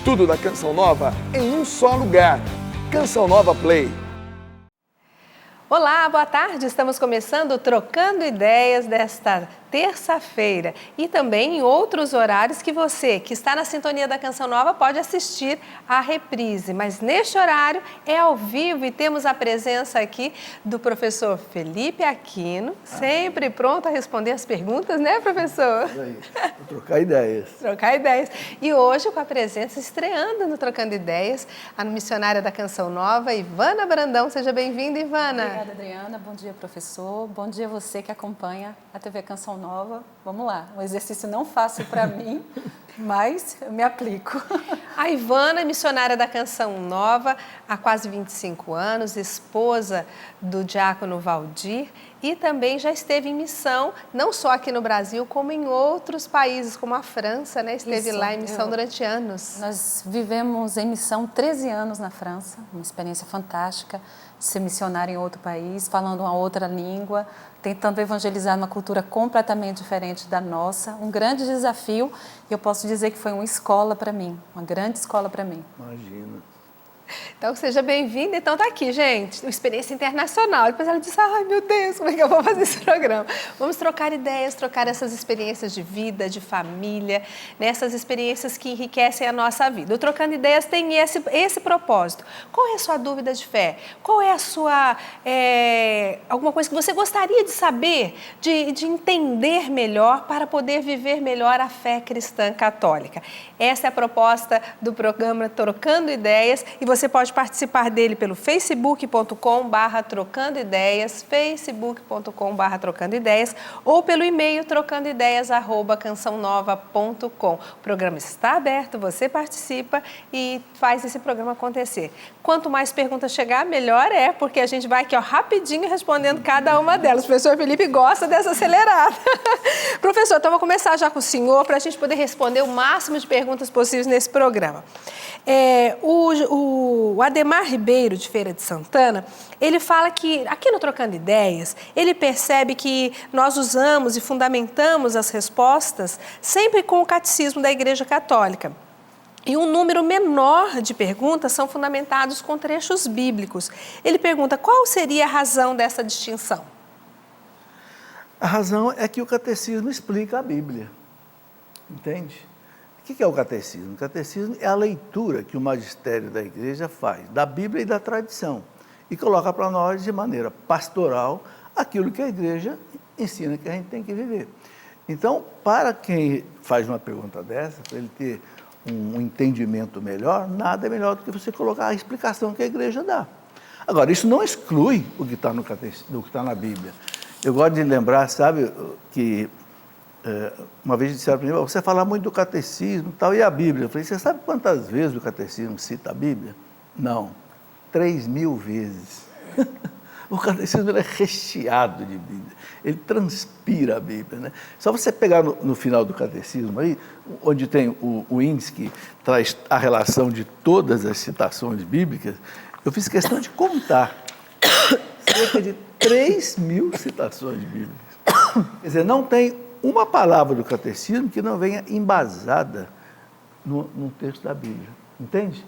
Tudo da Canção Nova em um só lugar. Canção Nova Play. Olá, boa tarde. Estamos começando Trocando Ideias desta terça-feira e também em outros horários que você, que está na sintonia da Canção Nova, pode assistir à reprise. Mas neste horário é ao vivo e temos a presença aqui do professor Felipe Aquino, sempre pronto a responder as perguntas, né, professor? Vou trocar ideias. Trocar ideias. E hoje com a presença estreando no Trocando Ideias, a missionária da Canção Nova, Ivana Brandão. Seja bem-vinda, Ivana. Obrigada, Adriana. Bom dia, professor. Bom dia você que acompanha a TV Canção Nova. Vamos lá, um exercício não fácil para mim, mas eu me aplico. A Ivana é missionária da Canção Nova há quase 25 anos, esposa do diácono Valdir e também já esteve em missão, não só aqui no Brasil, como em outros países, como a França, né? Esteve lá em missão durante anos. Nós vivemos em missão 13 anos na França, uma experiência fantástica, ser missionário em outro país, falando uma outra língua, tentando evangelizar uma cultura completamente diferente da nossa, um grande desafio, e eu posso dizer que foi uma escola para mim, uma grande escola para mim. Imagina. Então, seja bem-vinda. Então, tá aqui, gente, uma experiência internacional. Depois ela disse, ai, meu Deus, como é que eu vou fazer esse programa? Vamos trocar ideias, trocar essas experiências de vida, de família, nessas experiências que enriquecem a nossa vida. O Trocando Ideias tem esse propósito. Qual é a sua dúvida de fé? Qual é a sua... alguma coisa que você gostaria de saber, de entender melhor para poder viver melhor a fé cristã católica? Essa é a proposta do programa Trocando Ideias e você pode participar dele pelo facebook.com/trocando ideias, facebook.com/trocando ideias ou pelo e-mail trocandoideias@cançãonova.com. O programa está aberto, você participa e faz esse programa acontecer. Quanto mais perguntas chegar, melhor é, porque a gente vai aqui ó, rapidinho respondendo cada uma delas. O professor Felipe gosta dessa acelerada. Professor, então vou começar já com o senhor para a gente poder responder o máximo de perguntas possíveis nesse programa. O Ademar Ribeiro, de Feira de Santana, ele fala que, aqui no Trocando Ideias, ele percebe que nós usamos e fundamentamos as respostas sempre com o catecismo da Igreja Católica. E um número menor de perguntas são fundamentados com trechos bíblicos. Ele pergunta, qual seria a razão dessa distinção? A razão é que o catecismo explica a Bíblia, entende? O que é o catecismo? O catecismo é a leitura que o magistério da igreja faz, da Bíblia e da tradição, e coloca para nós de maneira pastoral aquilo que a igreja ensina que a gente tem que viver. Então, para quem faz uma pergunta dessa, para ele ter um entendimento melhor, nada é melhor do que você colocar a explicação que a igreja dá. Agora, isso não exclui o que está no catecismo, o que está na Bíblia. Eu gosto de lembrar, sabe, que uma vez disseram para mim, você fala muito do catecismo tal, e a Bíblia? Eu falei, você sabe quantas vezes o catecismo cita a Bíblia? Não, 3.000 vezes. O catecismo é recheado de Bíblia, ele transpira a Bíblia, né? Só você pegar no final do catecismo, aí, onde tem o índice que traz a relação de todas as citações bíblicas, eu fiz questão de contar cerca de 3.000 citações bíblicas. Quer dizer, não tem uma palavra do catecismo que não venha embasada num texto da Bíblia, entende?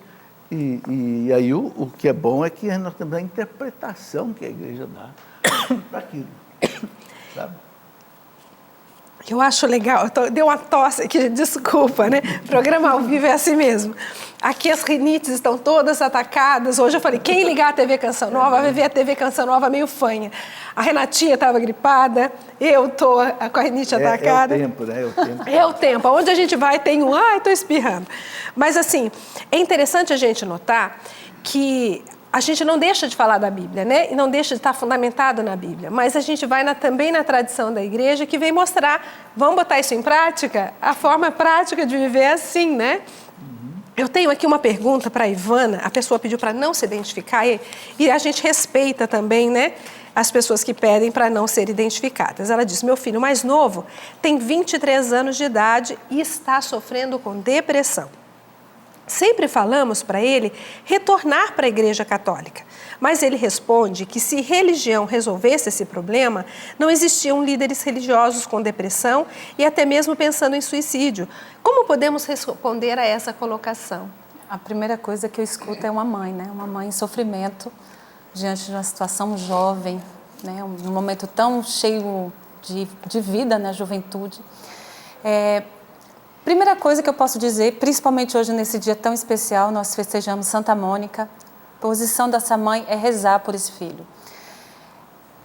E aí o que é bom é que nós temos a interpretação que a igreja dá para aquilo, sabe? Eu acho legal, deu uma tosse aqui, desculpa, né? Programa ao vivo é assim mesmo. Aqui as rinites estão todas atacadas. Hoje eu falei, quem ligar a TV Canção Nova vai ver a TV Canção Nova meio fanha. A Renatinha estava gripada, eu estou com a rinite atacada. É o tempo, né? É o tempo. Onde a gente vai tem estou espirrando. Mas assim, é interessante a gente notar que a gente não deixa de falar da Bíblia, né? E não deixa de estar fundamentado na Bíblia. Mas a gente vai também na tradição da igreja que vem mostrar, vamos botar isso em prática? A forma prática de viver é assim, né? Eu tenho aqui uma pergunta para a Ivana, a pessoa pediu para não se identificar e a gente respeita também, né, as pessoas que pedem para não ser identificadas. Ela diz, meu filho mais novo tem 23 anos de idade e está sofrendo com depressão. Sempre falamos para ele retornar para a Igreja Católica, mas ele responde que se religião resolvesse esse problema, não existiam líderes religiosos com depressão e até mesmo pensando em suicídio. Como podemos responder a essa colocação? A primeira coisa que eu escuto é uma mãe, né? Uma mãe em sofrimento diante de uma situação jovem, né? Um momento tão cheio de vida na juventude. Primeira coisa que eu posso dizer, principalmente hoje nesse dia tão especial, nós festejamos Santa Mônica. A posição dessa mãe é rezar por esse filho.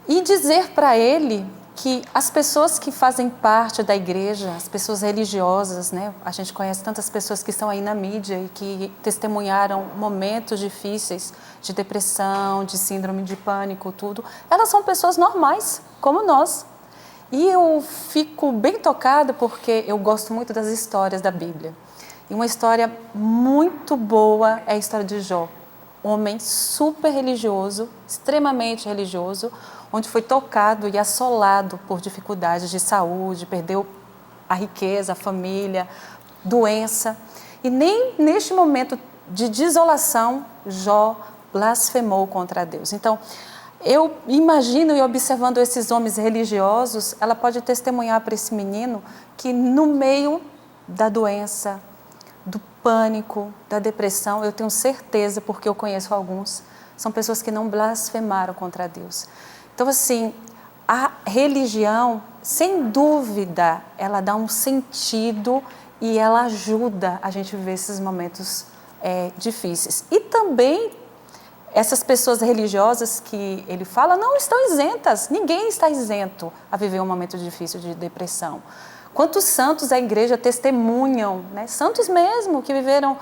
E dizer para ele que as pessoas que fazem parte da igreja, as pessoas religiosas, né? A gente conhece tantas pessoas que estão aí na mídia e que testemunharam momentos difíceis de depressão, de síndrome de pânico, tudo. Elas são pessoas normais, como nós. E eu fico bem tocada porque eu gosto muito das histórias da Bíblia. E uma história muito boa é a história de Jó. Homem super religioso, extremamente religioso, onde foi tocado e assolado por dificuldades de saúde, perdeu a riqueza, a família, doença. E nem neste momento de desolação, Jó blasfemou contra Deus. Então, eu imagino e observando esses homens religiosos, ela pode testemunhar para esse menino que no meio da doença, do pânico, da depressão, eu tenho certeza, porque eu conheço alguns, são pessoas que não blasfemaram contra Deus. Então, assim, a religião, sem dúvida, ela dá um sentido e ela ajuda a gente a viver esses momentos difíceis. E também, essas pessoas religiosas que ele fala não estão isentas, ninguém está isento a viver um momento difícil de depressão. Quantos santos a igreja testemunham, né? Santos mesmo, que viveram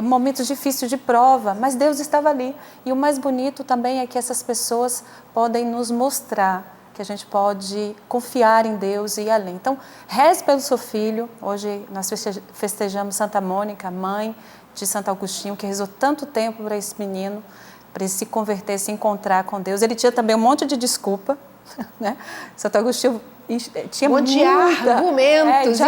momentos difíceis de prova, mas Deus estava ali. E o mais bonito também é que essas pessoas podem nos mostrar que a gente pode confiar em Deus e ir além. Então, reze pelo seu filho. Hoje nós festejamos Santa Mônica, mãe de Santo Agostinho, que rezou tanto tempo para esse menino, para ele se converter, se encontrar com Deus. Ele tinha também um monte de desculpa, né? Santo Agostinho tinha argumentos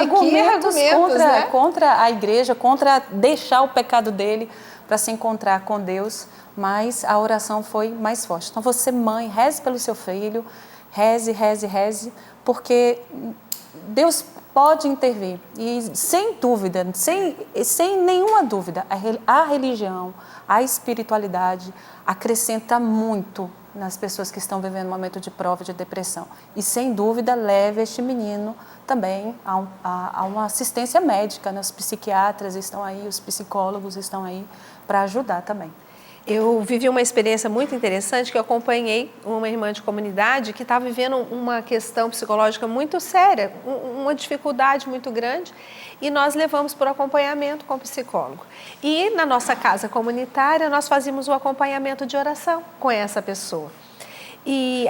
contra a igreja, contra deixar o pecado dele para se encontrar com Deus, mas a oração foi mais forte. Então você, mãe, reze pelo seu filho, reze, porque Deus pode intervir. E sem dúvida, sem nenhuma dúvida, a religião, a espiritualidade acrescenta muito nas pessoas que estão vivendo um momento de prova, de depressão. E, sem dúvida, leve este menino também a uma assistência médica, né? Os psiquiatras estão aí, os psicólogos estão aí para ajudar também. Eu vivi uma experiência muito interessante que eu acompanhei uma irmã de comunidade que estava vivendo uma questão psicológica muito séria, uma dificuldade muito grande, e nós levamos por acompanhamento com o psicólogo. E na nossa casa comunitária nós fazíamos o acompanhamento de oração com essa pessoa. E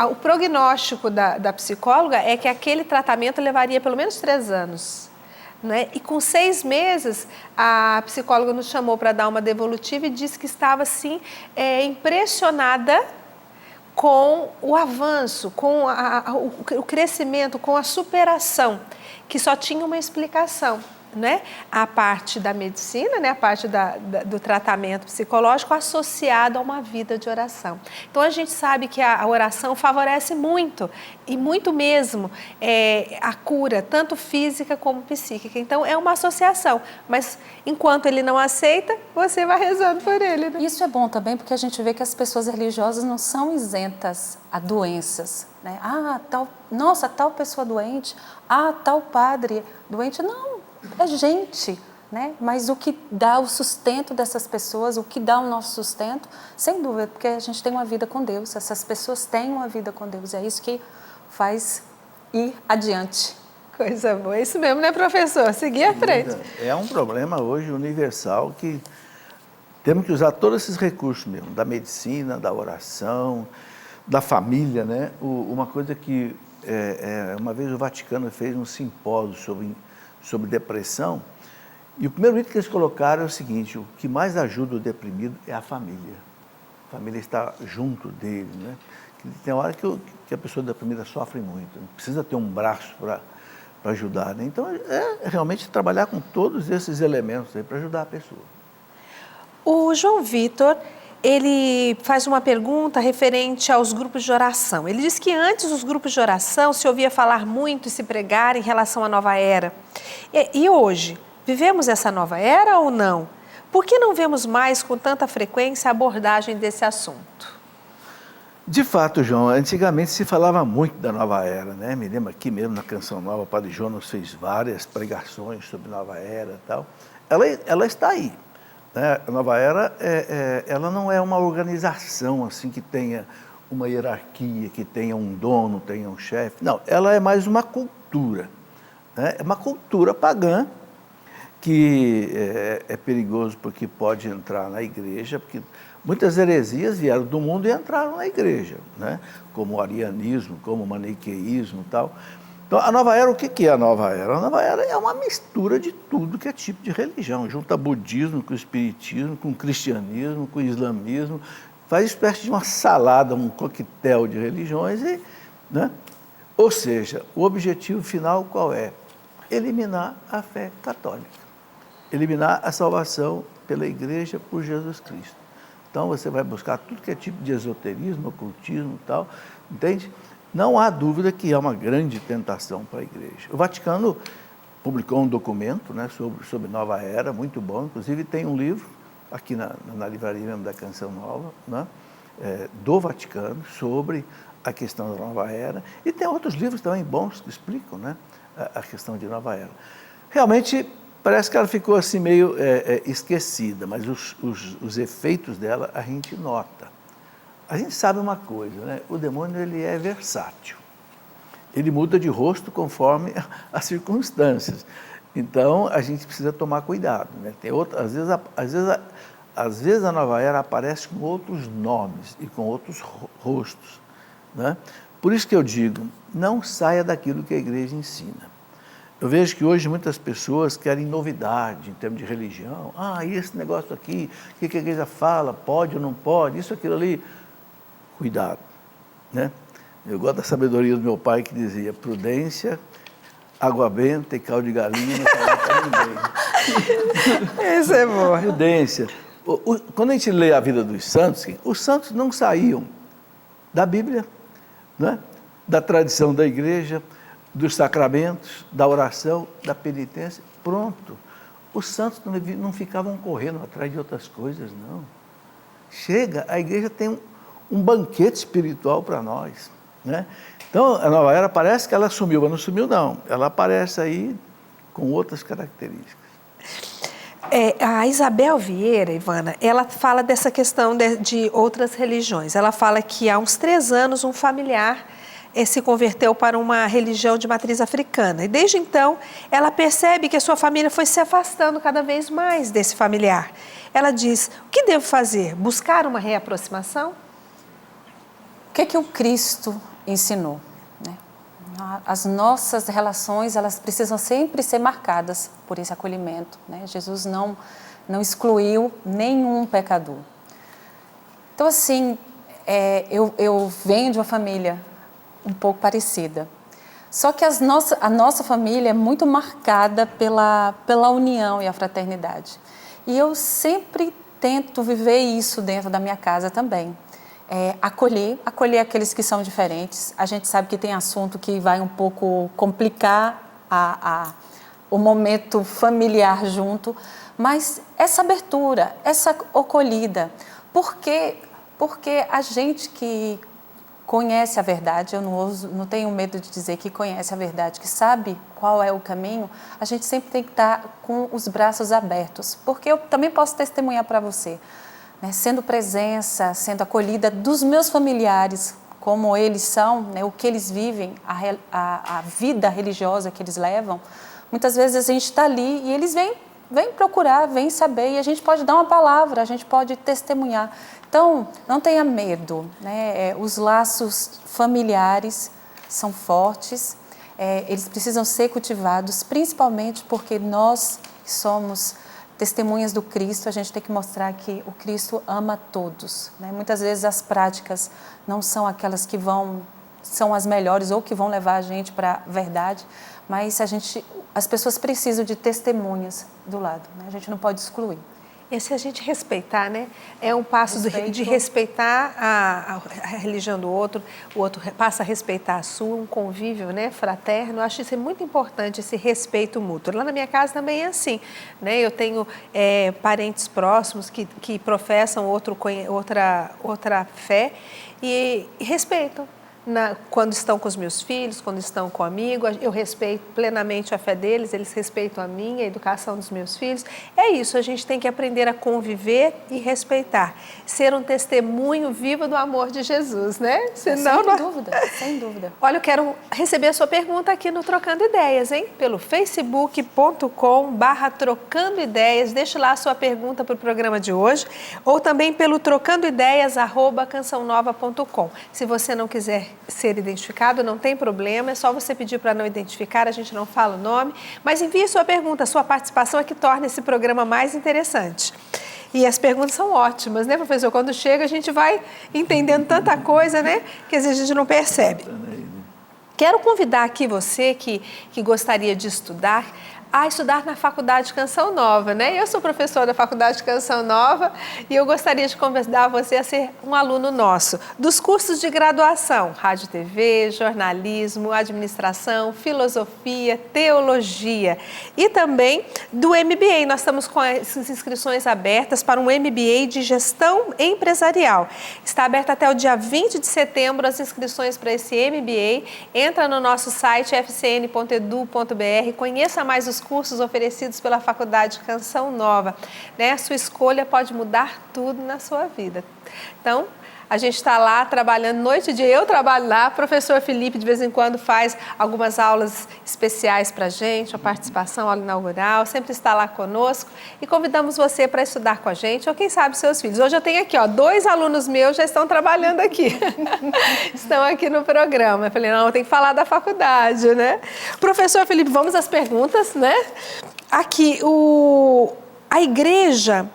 o prognóstico da psicóloga é que aquele tratamento levaria pelo menos 3 anos. Né? E com 6 meses, a psicóloga nos chamou para dar uma devolutiva e disse que estava, assim, impressionada com o avanço, com o crescimento, com a superação, que só tinha uma explicação. Né? A parte da medicina, né? A parte do tratamento psicológico associado a uma vida de oração. Então, a gente sabe que a oração favorece muito, e muito mesmo, a cura, tanto física como psíquica. Então, é uma associação, mas enquanto ele não aceita, você vai rezando por ele. Né? Isso é bom também, porque a gente vê que as pessoas religiosas não são isentas a doenças. Né? Tal pessoa doente, tal padre doente. Não. É gente, né? Mas o que dá o sustento dessas pessoas, o que dá o nosso sustento, sem dúvida, porque a gente tem uma vida com Deus, essas pessoas têm uma vida com Deus, é isso que faz ir adiante. Coisa boa, é isso mesmo, né, professor? Seguir à frente. É um problema hoje universal que temos que usar todos esses recursos mesmo, da medicina, da oração, da família, né? Uma coisa que, uma vez o Vaticano fez um simpósio sobre depressão, e o primeiro item que eles colocaram é o seguinte: o que mais ajuda o deprimido é a família. A família está junto dele, né? Tem hora que a pessoa deprimida sofre muito, precisa ter um braço para ajudar, né? Então, realmente trabalhar com todos esses elementos aí para ajudar a pessoa. O João Vitor, ele faz uma pergunta referente aos grupos de oração. Ele diz que antes os grupos de oração se ouvia falar muito e se pregar em relação à nova era. E hoje, vivemos essa nova era ou não? Por que não vemos mais com tanta frequência a abordagem desse assunto? De fato, João, antigamente se falava muito da nova era, né? Me lembro aqui mesmo na Canção Nova, o Padre Jonas fez várias pregações sobre nova era e tal. Ela está aí, né? A nova era, ela não é uma organização assim que tenha uma hierarquia, que tenha um dono, tenha um chefe. Não, ela é mais uma cultura, né? É uma cultura pagã que é perigoso porque pode entrar na igreja, porque muitas heresias vieram do mundo e entraram na igreja, né? Como o arianismo, como o maniqueísmo e tal. Então, a nova era, o que é a nova era? A nova era é uma mistura de tudo que é tipo de religião. Junta budismo com espiritismo, com cristianismo, com islamismo, faz espécie de uma salada, um coquetel de religiões, né? Ou seja, o objetivo final qual é? Eliminar a fé católica, eliminar a salvação pela igreja por Jesus Cristo. Então você vai buscar tudo que é tipo de esoterismo, ocultismo e tal, entende? Não há dúvida que é uma grande tentação para a igreja. O Vaticano publicou um documento, né, sobre nova era, muito bom, inclusive tem um livro aqui na livraria mesmo da Canção Nova, né, do Vaticano, sobre a questão da nova era, e tem outros livros também bons que explicam, né, a questão de nova era. Realmente, parece que ela ficou assim meio esquecida, mas os efeitos dela a gente nota. A gente sabe uma coisa, né? O demônio ele é versátil. Ele muda de rosto conforme as circunstâncias. Então, a gente precisa tomar cuidado, né? Tem às vezes a nova era aparece com outros nomes e com outros rostos, né? Por isso que eu digo, não saia daquilo que a igreja ensina. Eu vejo que hoje muitas pessoas querem novidade em termos de religião. E esse negócio aqui, o que a igreja fala, pode ou não pode, isso, aquilo ali. Cuidado, né? Eu gosto da sabedoria do meu pai que dizia, prudência, água benta e caldo de galinha não fala para ninguém. Isso é bom. Prudência. Quando a gente lê a vida dos santos, os santos não saíam da Bíblia, né? Da tradição da igreja, dos sacramentos, da oração, da penitência, pronto. Os santos não ficavam correndo atrás de outras coisas, não. Chega, a igreja tem um banquete espiritual para nós, né? Então, a nova era parece que ela sumiu, mas não sumiu não. Ela aparece aí com outras características. A Isabel Vieira, Ivana, ela fala dessa questão de outras religiões. Ela fala que há uns 3 anos um familiar se converteu para uma religião de matriz africana. E desde então, ela percebe que a sua família foi se afastando cada vez mais desse familiar. Ela diz, o que devo fazer? Buscar uma reaproximação? O que o Cristo ensinou, né? As nossas relações, elas precisam sempre ser marcadas por esse acolhimento, né? Jesus não excluiu nenhum pecador. Então, assim, eu venho de uma família um pouco parecida. Só que a nossa família é muito marcada pela união e a fraternidade. E eu sempre tento viver isso dentro da minha casa também. Acolher aqueles que são diferentes. A gente sabe que tem assunto que vai um pouco complicar o momento familiar junto, mas essa abertura, essa acolhida, porque a gente que conhece a verdade, eu não tenho medo de dizer que conhece a verdade, que sabe qual é o caminho, a gente sempre tem que estar com os braços abertos, porque eu também posso testemunhar para você, né, sendo presença, sendo acolhida dos meus familiares, como eles são, né, o que eles vivem, a vida religiosa que eles levam, muitas vezes a gente está ali e eles vêm procurar, vêm saber, e a gente pode dar uma palavra, a gente pode testemunhar. Então, não tenha medo, né? Os laços familiares são fortes, eles precisam ser cultivados, principalmente porque nós somos testemunhas do Cristo, a gente tem que mostrar que o Cristo ama todos, né? Muitas vezes as práticas não são aquelas que são as melhores ou que vão levar a gente para a verdade, mas as pessoas precisam de testemunhas do lado, né? A gente não pode excluir. E se a gente respeitar, né? É um passo de respeitar a religião do outro, o outro passa a respeitar a sua, um convívio, né, fraterno. Eu acho isso muito importante, esse respeito mútuo. Lá na minha casa também é assim, né? Eu tenho parentes próximos que professam outra fé e respeitam. Quando estão com os meus filhos, quando estão comigo, eu respeito plenamente a fé deles, eles respeitam a minha, a educação dos meus filhos. É isso, a gente tem que aprender a conviver e respeitar. Ser um testemunho vivo do amor de Jesus, né? Senão, sem dúvida, sem dúvida. Olha, eu quero receber a sua pergunta aqui no Trocando Ideias, hein? Pelo facebook.com/Trocando Ideias. Deixe lá a sua pergunta para o programa de hoje. Ou também pelo trocandoideias@cançãonova.com. Se você não quiser ser identificado, não tem problema, é só você pedir para não identificar, a gente não fala o nome, mas envie sua pergunta, sua participação é que torna esse programa mais interessante. E as perguntas são ótimas, né, professor? Quando chega, a gente vai entendendo tanta coisa, né, que às vezes a gente não percebe. Quero convidar aqui você que gostaria de estudar, a estudar na Faculdade Canção Nova, né? Eu sou professora da Faculdade Canção Nova e eu gostaria de convidar você a ser um aluno nosso dos cursos de graduação, Rádio e TV, jornalismo, administração, filosofia, teologia e também do MBA. Nós estamos com as inscrições abertas para um MBA de gestão empresarial. Está aberto até o dia 20 de setembro as inscrições para esse MBA. Entra no nosso site fcn.edu.br, conheça mais os cursos oferecidos pela Faculdade Canção Nova, né? A sua escolha pode mudar tudo na sua vida. Então, a gente está lá trabalhando noite e dia, eu trabalho lá, o professor Felipe de vez em quando faz algumas aulas especiais para a gente, a participação, aula inaugural, sempre está lá conosco e convidamos você para estudar com a gente, ou quem sabe seus filhos. Hoje eu tenho aqui, 2 alunos meus já estão trabalhando aqui, estão aqui no programa. Eu falei, não, tem que falar da faculdade, né? Professor Felipe, vamos às perguntas, né? Aqui, a igreja,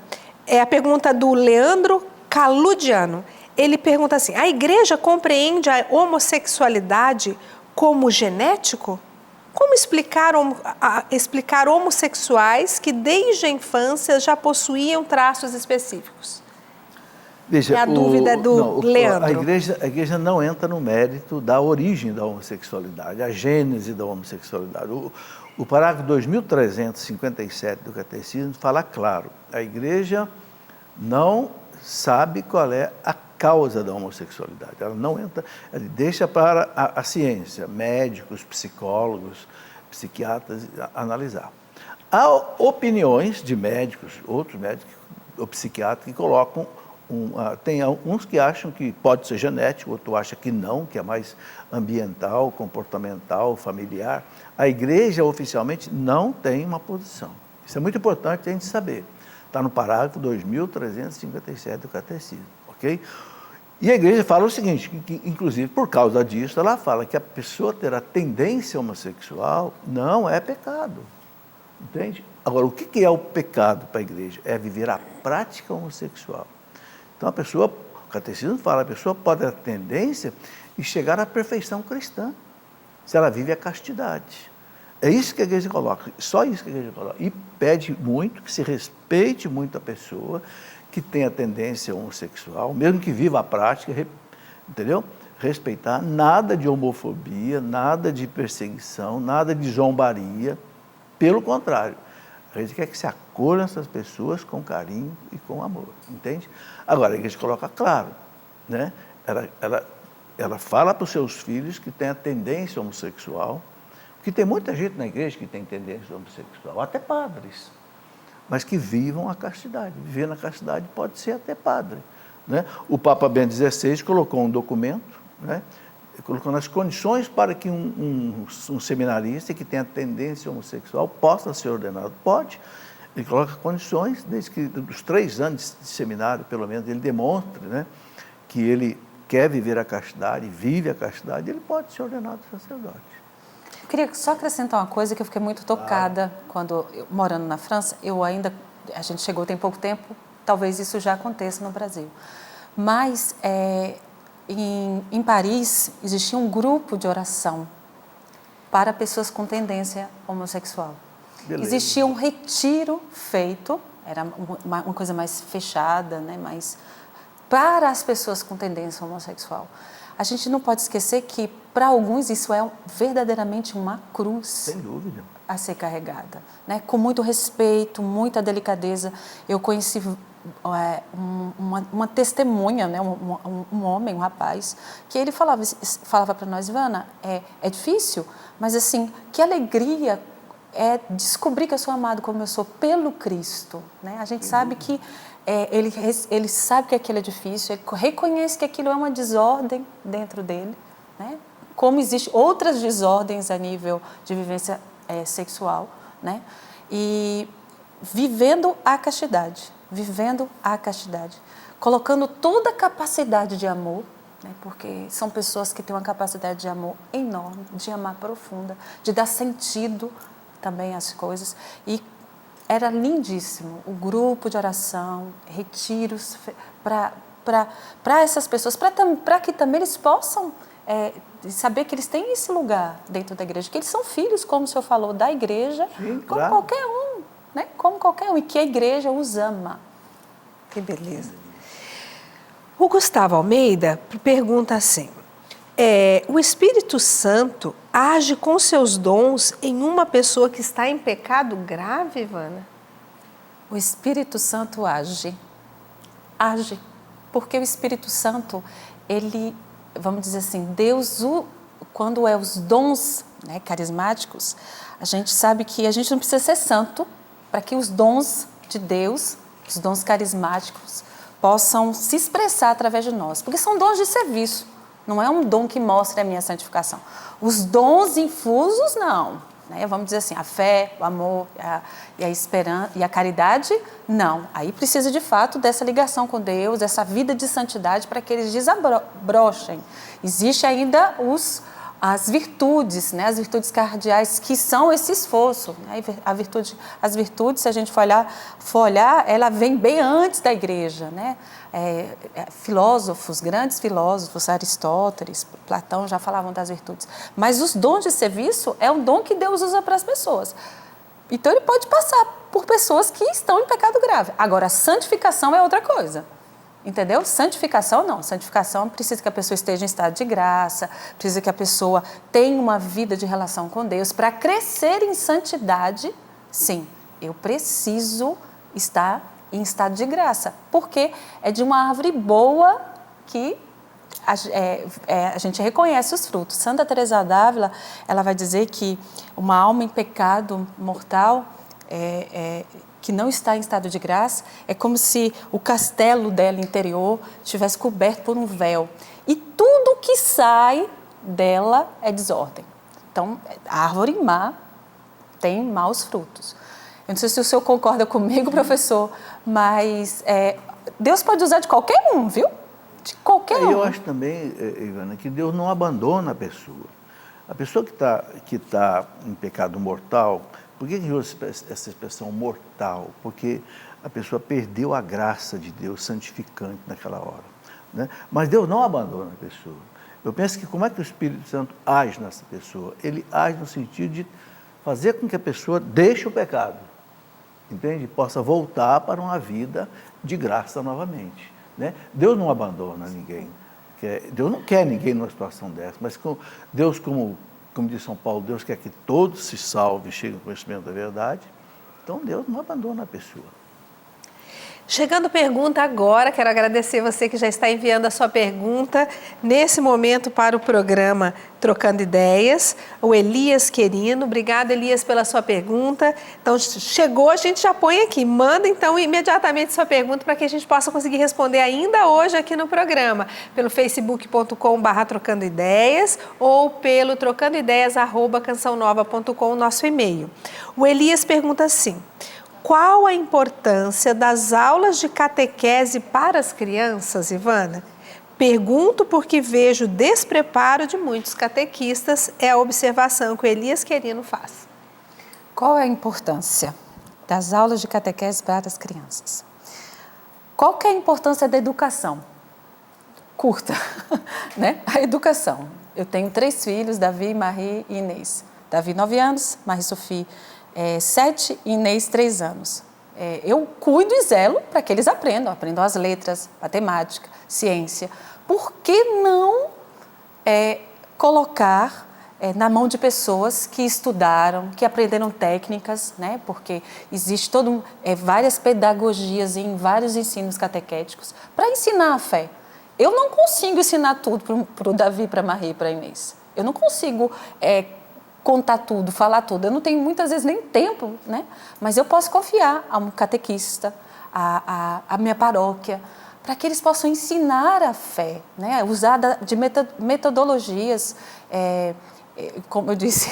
é a pergunta do Leandro Caludiano. Ele pergunta assim, a igreja compreende a homossexualidade como genético? Como explicar homossexuais que desde a infância já possuíam traços específicos? Veja, a dúvida é do Leandro. A igreja não entra no mérito da origem da homossexualidade, a gênese da homossexualidade. O parágrafo 2357 do Catecismo fala claro, a igreja não sabe qual é a causa da homossexualidade. Ela não entra, ela deixa para a ciência, médicos, psicólogos, psiquiatras analisar. Há opiniões de médicos, outros médicos ou psiquiatras que colocam, tem uns que acham que pode ser genético, outro acha que não, que é mais ambiental, comportamental, familiar. A igreja oficialmente não tem uma posição. Isso é muito importante a gente saber. Está no parágrafo 2357 do Catecismo, ok? E a igreja fala o seguinte, que inclusive por causa disso, ela fala que a pessoa ter a tendência homossexual não é pecado, entende? Agora, o que é o pecado para a igreja? É viver a prática homossexual. Então, a pessoa, o Catecismo fala, a pessoa pode ter a tendência e chegar à perfeição cristã, se ela vive a castidade. É isso que a igreja coloca, só isso que a igreja coloca. E pede muito que se respeite muito a pessoa que tem a tendência homossexual, mesmo que viva a prática, entendeu? Respeitar, nada de homofobia, nada de perseguição, nada de zombaria. Pelo contrário, a gente quer que se acolham essas pessoas com carinho e com amor, entende? Agora, a igreja coloca claro, né? Ela fala para os seus filhos que têm a tendência homossexual, porque tem muita gente na igreja que tem tendência homossexual, até padres, mas que vivam a castidade. Viver na castidade pode ser até padre, né? O Papa Bento XVI colocou um documento, né? Colocando as condições para que um seminarista que tenha tendência homossexual possa ser ordenado. Pode. Ele coloca condições, desde que dos 3 anos de seminário, pelo menos, ele demonstre, né, que ele quer viver a castidade, vive a castidade, ele pode ser ordenado sacerdote. Eu queria só acrescentar uma coisa que eu fiquei muito tocada quando, morando na França, a gente chegou tem pouco tempo, talvez isso já aconteça no Brasil, mas em Paris existia um grupo de oração para pessoas com tendência homossexual. Beleza. Existia um retiro feito era uma coisa mais fechada, né? Mais para as pessoas com tendência homossexual. A gente não pode esquecer que, para alguns, isso é verdadeiramente uma cruz. Sem dúvida. A ser carregada, né? Com muito respeito, muita delicadeza. Eu conheci uma testemunha, né? Um homem, um rapaz, que ele falava para nós: Ivana, é difícil, mas assim, que alegria é descobrir que eu sou amado como eu sou pelo Cristo, né? A gente sabe que ele sabe que aquilo é difícil, ele reconhece que aquilo é uma desordem dentro dele, né? Como existem outras desordens a nível de vivência sexual, né? E vivendo a castidade, colocando toda a capacidade de amor, né? Porque são pessoas que têm uma capacidade de amor enorme, de amar profunda, de dar sentido também às coisas. E era lindíssimo o grupo de oração, retiros para essas pessoas, para que também eles possam saber que eles têm esse lugar dentro da igreja, que eles são filhos, como o senhor falou, da igreja, sim, como claro. qualquer um, né? Como qualquer um, e que a igreja os ama. Que beleza. O Gustavo Almeida pergunta assim: o Espírito Santo age com seus dons em uma pessoa que está em pecado grave, Ivana? O Espírito Santo age, porque o Espírito Santo, ele, vamos dizer assim, Deus, quando é os dons, né, carismáticos, a gente sabe que a gente não precisa ser santo para que os dons de Deus, os dons carismáticos, possam se expressar através de nós, porque são dons de serviço, não é um dom que mostre a minha santificação. Os dons infusos, não. Né? Vamos dizer assim, a fé, o amor e a esperança e a caridade, não. Aí precisa, de fato, dessa ligação com Deus, dessa vida de santidade para que eles desabrochem. Existe ainda as virtudes, né? As virtudes cardeais, que são esse esforço. Né? As virtudes, se a gente for olhar, ela vem bem antes da igreja. Né? Grandes filósofos, Aristóteles, Platão já falavam das virtudes. Mas os dons de serviço é um dom que Deus usa para as pessoas. Então, ele pode passar por pessoas que estão em pecado grave. Agora, a santificação é outra coisa. Entendeu? Santificação não. Santificação precisa que a pessoa esteja em estado de graça, precisa que a pessoa tenha uma vida de relação com Deus. Para crescer em santidade, sim, eu preciso estar em estado de graça, porque é de uma árvore boa que a gente reconhece os frutos. Santa Teresa d'Ávila, ela vai dizer que uma alma em pecado mortal que não está em estado de graça, é como se o castelo dela interior estivesse coberto por um véu. E tudo que sai dela é desordem. Então, a árvore má tem maus frutos. Eu não sei se o senhor concorda comigo, professor, mas Deus pode usar de qualquer um, viu? De qualquer um. Eu acho também, Ivana, que Deus não abandona a pessoa. A pessoa que tá em pecado mortal. Por que eu uso essa expressão mortal? Porque a pessoa perdeu a graça de Deus santificante naquela hora. Né? Mas Deus não abandona a pessoa. Eu penso que como é que o Espírito Santo age nessa pessoa? Ele age no sentido de fazer com que a pessoa deixe o pecado, entende? Possa voltar para uma vida de graça novamente. Né? Deus não abandona ninguém. Deus não quer ninguém numa situação dessa, mas Deus, como diz São Paulo, Deus quer que todos se salvem e cheguem ao conhecimento da verdade. Então, Deus não abandona a pessoa. Chegando pergunta agora, quero agradecer você que já está enviando a sua pergunta nesse momento para o programa Trocando Ideias, o Elias Querino. Obrigada, Elias, pela sua pergunta. Então, chegou, a gente já põe aqui. Manda, então, imediatamente sua pergunta para que a gente possa conseguir responder ainda hoje aqui no programa, pelo facebook.com/Trocando Ideias ou pelo trocandoideias@cançãonova.com, nosso e-mail. O Elias pergunta assim: qual a importância das aulas de catequese para as crianças, Ivana? Pergunto porque vejo despreparo de muitos catequistas, é a observação que o Elias Querino faz. Qual é a importância das aulas de catequese para as crianças? Qual que é a importância da educação? Curta, né? A educação. Eu tenho 3 filhos, Davi, Marie e Inês. Davi, 9 anos, Marie Sofia, 7 e Inês, 3 anos. eu cuido e zelo para que eles aprendam as letras, matemática, ciência. Por que não colocar na mão de pessoas que estudaram, que aprenderam técnicas, né? Porque existe várias pedagogias em vários ensinos catequéticos para ensinar a fé. Eu não consigo ensinar tudo para o Davi, para a Marie, para a Inês. Eu não consigo contar tudo, falar tudo. Eu não tenho muitas vezes nem tempo, né? Mas eu posso confiar a um catequista, a minha paróquia, para que eles possam ensinar a fé, né? Usar de metodologias. Como eu disse,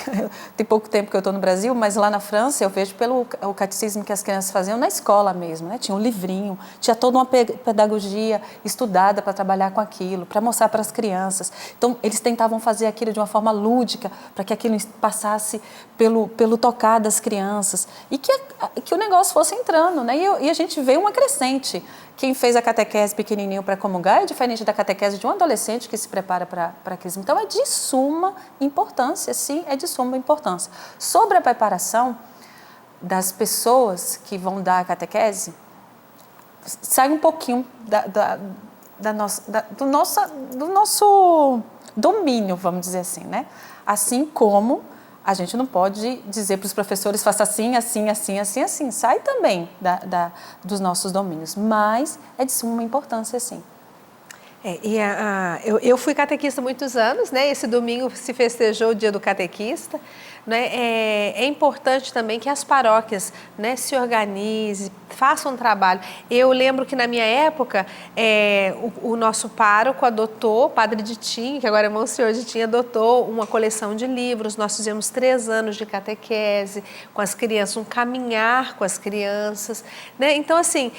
tem pouco tempo que eu estou no Brasil, mas lá na França eu vejo pelo o catecismo que as crianças faziam na escola mesmo, né? Tinha um livrinho, tinha toda uma pedagogia estudada para trabalhar com aquilo, para mostrar para as crianças. Então, eles tentavam fazer aquilo de uma forma lúdica, para que aquilo passasse pelo tocar das crianças e que o negócio fosse entrando, né? E a gente vê uma crescente. Quem fez a catequese pequenininho para comungar é diferente da catequese de um adolescente que se prepara para a crisma. Então, é de suma importância, sim, é de suma importância. Sobre a preparação das pessoas que vão dar a catequese, sai um pouquinho do nosso domínio, vamos dizer assim, né? Assim como a gente não pode dizer para os professores, faça assim, assim, assim, assim, assim. Sai também dos nossos domínios, mas é de suma importância, sim. Eu fui catequista há muitos anos, né? Esse domingo se festejou o dia do catequista, né? É importante também que as paróquias, né, se organizem, façam um trabalho. Eu lembro que na minha época, o nosso pároco adotou, o Padre Ditinho, que agora é Monsenhor Ditinho, adotou uma coleção de livros. Nós fizemos 3 anos de catequese com as crianças, um caminhar com as crianças, né? Então, assim,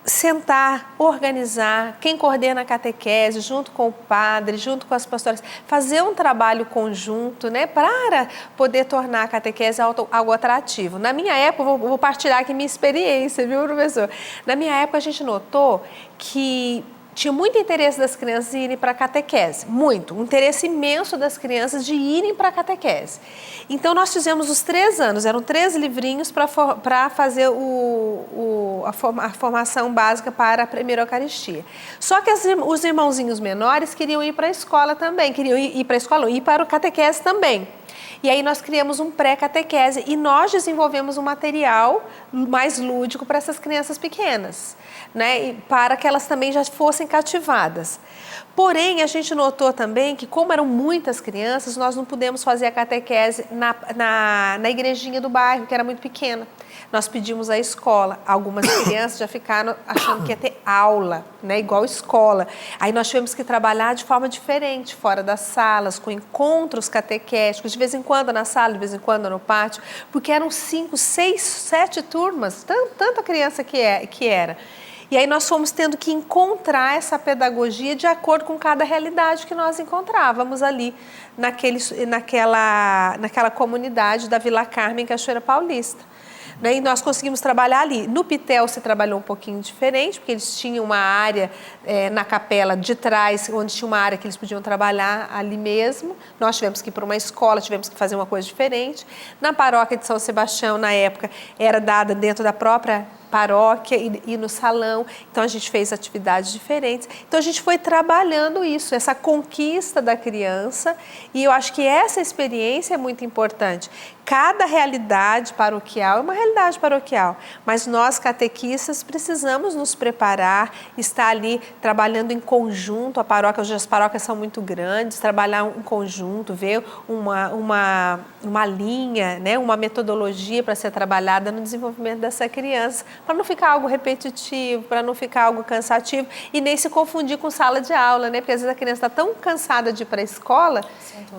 sentar, organizar, quem coordena a catequese, junto com o padre, junto com as pastoras, fazer um trabalho conjunto, né, para poder tornar a catequese algo atrativo. Na minha época, vou partilhar aqui minha experiência, viu, professor? Na minha época, a gente notou que tinha muito interesse das crianças em irem para a catequese, muito, um interesse imenso das crianças de irem para a catequese. Então, nós fizemos os 3 anos, eram 3 livrinhos para fazer a formação básica para a primeira Eucaristia. Só que os irmãozinhos menores queriam ir para a escola também, queriam ir para a escola, ir para o catequese também. E aí nós criamos um pré-catequese e nós desenvolvemos um material mais lúdico para essas crianças pequenas, né? Para que elas também já fossem cativadas. Porém, a gente notou também que, como eram muitas crianças, nós não pudemos fazer a catequese na igrejinha do bairro, que era muito pequena. Nós pedimos à escola. Algumas crianças já ficaram achando que ia ter aula, né, igual escola. Aí nós tivemos que trabalhar de forma diferente, fora das salas, com encontros catequéticos, de vez em quando na sala, de vez em quando no pátio, porque eram 5, 6, 7 turmas, tanta criança que era. E aí nós fomos tendo que encontrar essa pedagogia de acordo com cada realidade que nós encontrávamos ali naquela comunidade da Vila Carmen, Cachoeira Paulista. E nós conseguimos trabalhar ali. No Pitel se trabalhou um pouquinho diferente, porque eles tinham uma área na capela de trás, onde tinha uma área que eles podiam trabalhar ali mesmo. Nós tivemos que ir para uma escola, tivemos que fazer uma coisa diferente. Na paróquia de São Sebastião, na época, era dada dentro da própria paróquia e no salão, então a gente fez atividades diferentes. Então a gente foi trabalhando isso, essa conquista da criança, e eu acho que essa experiência é muito importante. Cada realidade paroquial é uma realidade paroquial, mas nós catequistas precisamos nos preparar, estar ali trabalhando em conjunto. A paróquia, hoje as paróquias são muito grandes, trabalhar em conjunto, ver uma linha, né, uma metodologia para ser trabalhada no desenvolvimento dessa criança, para não ficar algo repetitivo, para não ficar algo cansativo e nem se confundir com sala de aula, né? Porque às vezes a criança está tão cansada de ir para a escola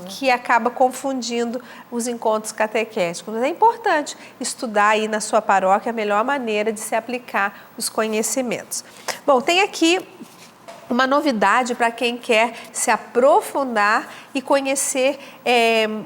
que acaba confundindo os encontros catequéticos. Mas é importante estudar aí na sua paróquia a melhor maneira de se aplicar os conhecimentos. Bom, tem aqui uma novidade para quem quer se aprofundar e conhecer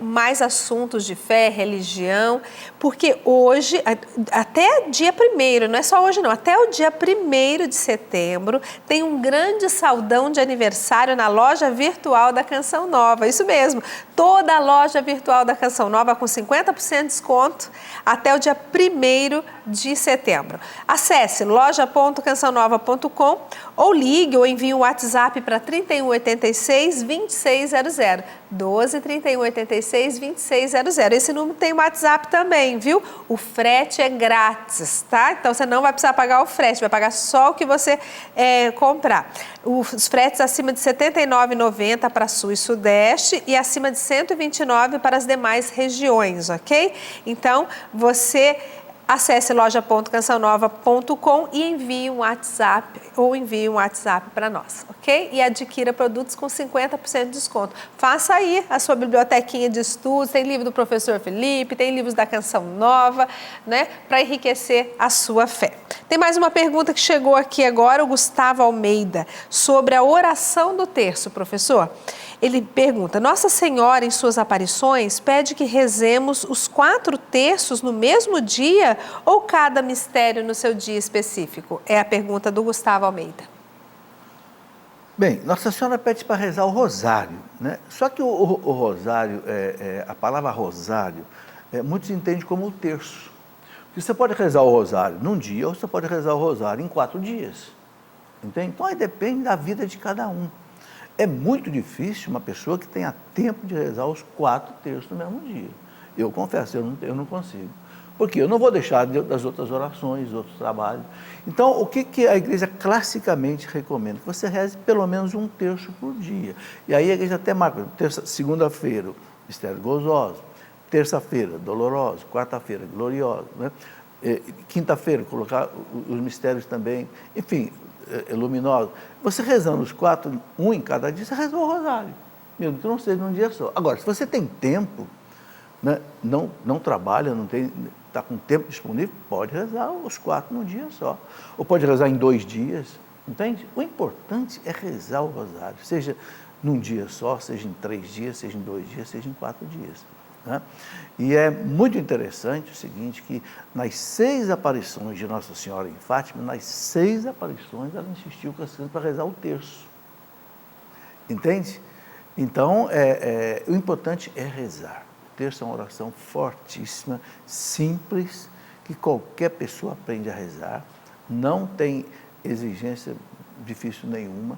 mais assuntos de fé, religião, porque hoje, até dia 1º, não é só hoje não, até o dia 1º de setembro, tem um grande saldão de aniversário na loja virtual da Canção Nova. Isso mesmo, toda a loja virtual da Canção Nova com 50% de desconto até o dia 1º de setembro. Acesse loja.cançãonova.com ou ligue ou envie um WhatsApp para 3186-2600. 12-3186-2600. Esse número tem WhatsApp também, viu? O frete é grátis, tá? Então você não vai precisar pagar o frete, vai pagar só o que você comprar. Os fretes acima de R$ 79,90 para Sul e Sudeste e acima de R$ 129 para as demais regiões, ok? Então você acesse loja.cançãonova.com e envie um WhatsApp para nós, ok? E adquira produtos com 50% de desconto. Faça aí a sua bibliotequinha de estudos, tem livro do professor Felipe, tem livros da Canção Nova, né? Para enriquecer a sua fé. Tem mais uma pergunta que chegou aqui agora, o Gustavo Almeida, sobre a oração do terço, professor. Ele pergunta, Nossa Senhora, em suas aparições, pede que rezemos os 4 terços no mesmo dia ou cada mistério no seu dia específico? É a pergunta do Gustavo Almeida. Bem, Nossa Senhora pede para rezar o rosário, né? Só que o rosário, a palavra rosário, muitos entendem como o terço. Porque você pode rezar o rosário num dia ou você pode rezar o rosário em 4 dias. Entende? Então aí depende da vida de cada um. É muito difícil uma pessoa que tenha tempo de rezar os 4 terços no mesmo dia. Eu confesso, eu não consigo. Porque eu não vou deixar das outras orações, outros trabalhos. Então, o que a igreja classicamente recomenda? Que você reze pelo menos 1 terço por dia. E aí a igreja até marca, segunda-feira, mistério gozoso, terça-feira, doloroso, quarta-feira, glorioso, né? Quinta-feira, colocar os mistérios também, enfim, luminoso. Você rezando os 4, 1 em cada dia, você reza o rosário, mesmo que não seja num dia só. Agora, se você tem tempo, né, não trabalha, está com tempo disponível, pode rezar os 4 num dia só. Ou pode rezar em 2 dias, entende? O importante é rezar o rosário, seja num dia só, seja em 3 dias, seja em 2 dias, seja em 4 dias. Né? E é muito interessante o seguinte, que nas 6 aparições de Nossa Senhora em Fátima, nas 6 aparições ela insistiu com as crianças para rezar o terço. Entende? Então, o importante é rezar. O terço é uma oração fortíssima, simples, que qualquer pessoa aprende a rezar, não tem exigência difícil nenhuma,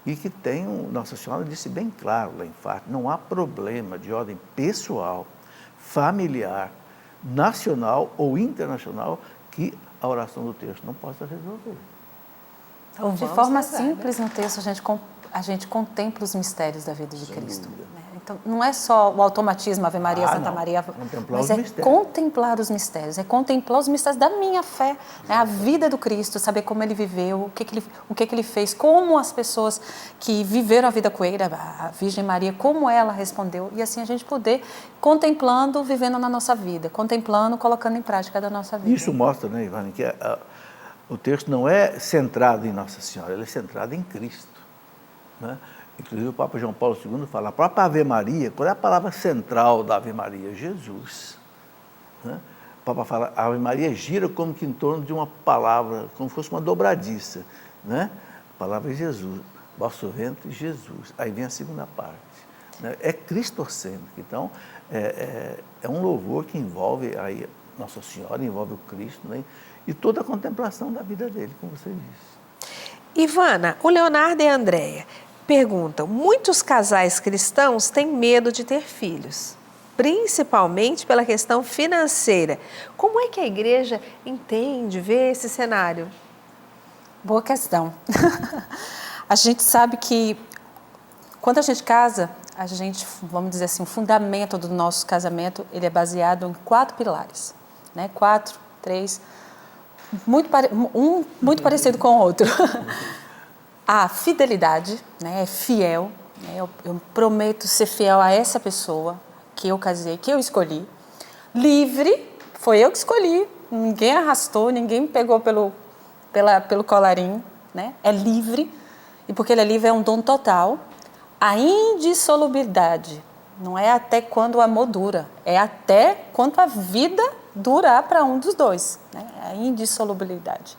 e que tem, Nossa Senhora disse bem claro lá em Fátima, não há problema de ordem pessoal, familiar, nacional ou internacional que a oração do terço não possa resolver. Então, de forma simples, no texto a gente contempla os mistérios da vida de Cristo. Né? Então, não é só o automatismo, Ave Maria, Santa Maria, mas contemplar os mistérios, é contemplar os mistérios da minha fé, né? A vida do Cristo, saber como ele viveu, o que ele fez, como as pessoas que viveram a vida com ele, a Virgem Maria, como ela respondeu, e assim a gente poder contemplando, vivendo na nossa vida, contemplando, colocando em prática da nossa vida. Isso mostra, né, Ivane, que o texto não é centrado em Nossa Senhora, ele é centrado em Cristo, né? Inclusive o Papa João Paulo II fala, a própria Ave Maria, qual é a palavra central da Ave Maria? Jesus. Né? O Papa fala, a Ave Maria gira como que em torno de uma palavra, como se fosse uma dobradiça. Né? A palavra é Jesus, vosso ventre, Jesus. Aí vem a segunda parte. Né? É cristocêntrico. Então, é um louvor que envolve aí Nossa Senhora, envolve o Cristo, né? E toda a contemplação da vida dele, como você disse. Ivana, o Leonardo e a Andréia perguntam, muitos casais cristãos têm medo de ter filhos, principalmente pela questão financeira. Como é que a igreja entende, vê esse cenário? Boa questão. A gente sabe que quando a gente casa, a gente, vamos dizer assim, o fundamento do nosso casamento, ele é baseado em 4 pilares, né? 4, 3, muito parecido com o outro. A fidelidade, né? É fiel, né? Eu prometo ser fiel a essa pessoa que eu casei, que eu escolhi. Livre, foi eu que escolhi, ninguém arrastou, ninguém me pegou pelo colarinho, né? É livre, e porque ele é livre é um dom total. A indissolubilidade, não é até quando o amor dura, é até quando a vida durar para um dos dois, né? A indissolubilidade.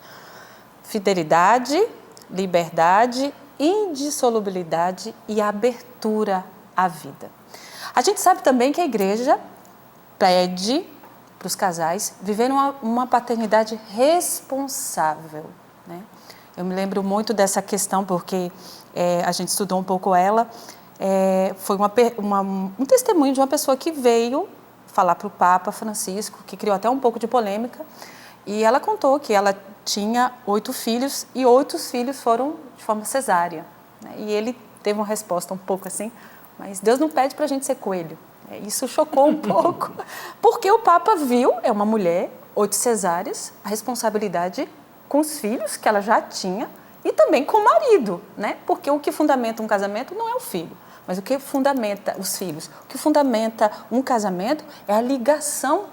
Fidelidade, liberdade, indissolubilidade e abertura à vida. A gente sabe também que a igreja pede para os casais viverem uma paternidade responsável, né? Eu me lembro muito dessa questão porque a gente estudou um pouco ela. Foi um testemunho de uma pessoa que veio falar para o Papa Francisco, que criou até um pouco de polêmica, e ela contou que ela tinha 8 filhos e 8 filhos foram de forma cesárea, né? E ele teve uma resposta um pouco assim, mas Deus não pede para a gente ser coelho. Isso chocou um pouco, porque o Papa viu, é uma mulher, 8 cesáreas, a responsabilidade com os filhos que ela já tinha e também com o marido, né? Porque o que fundamenta um casamento não é o filho, mas o que fundamenta os filhos. O que fundamenta um casamento é a ligação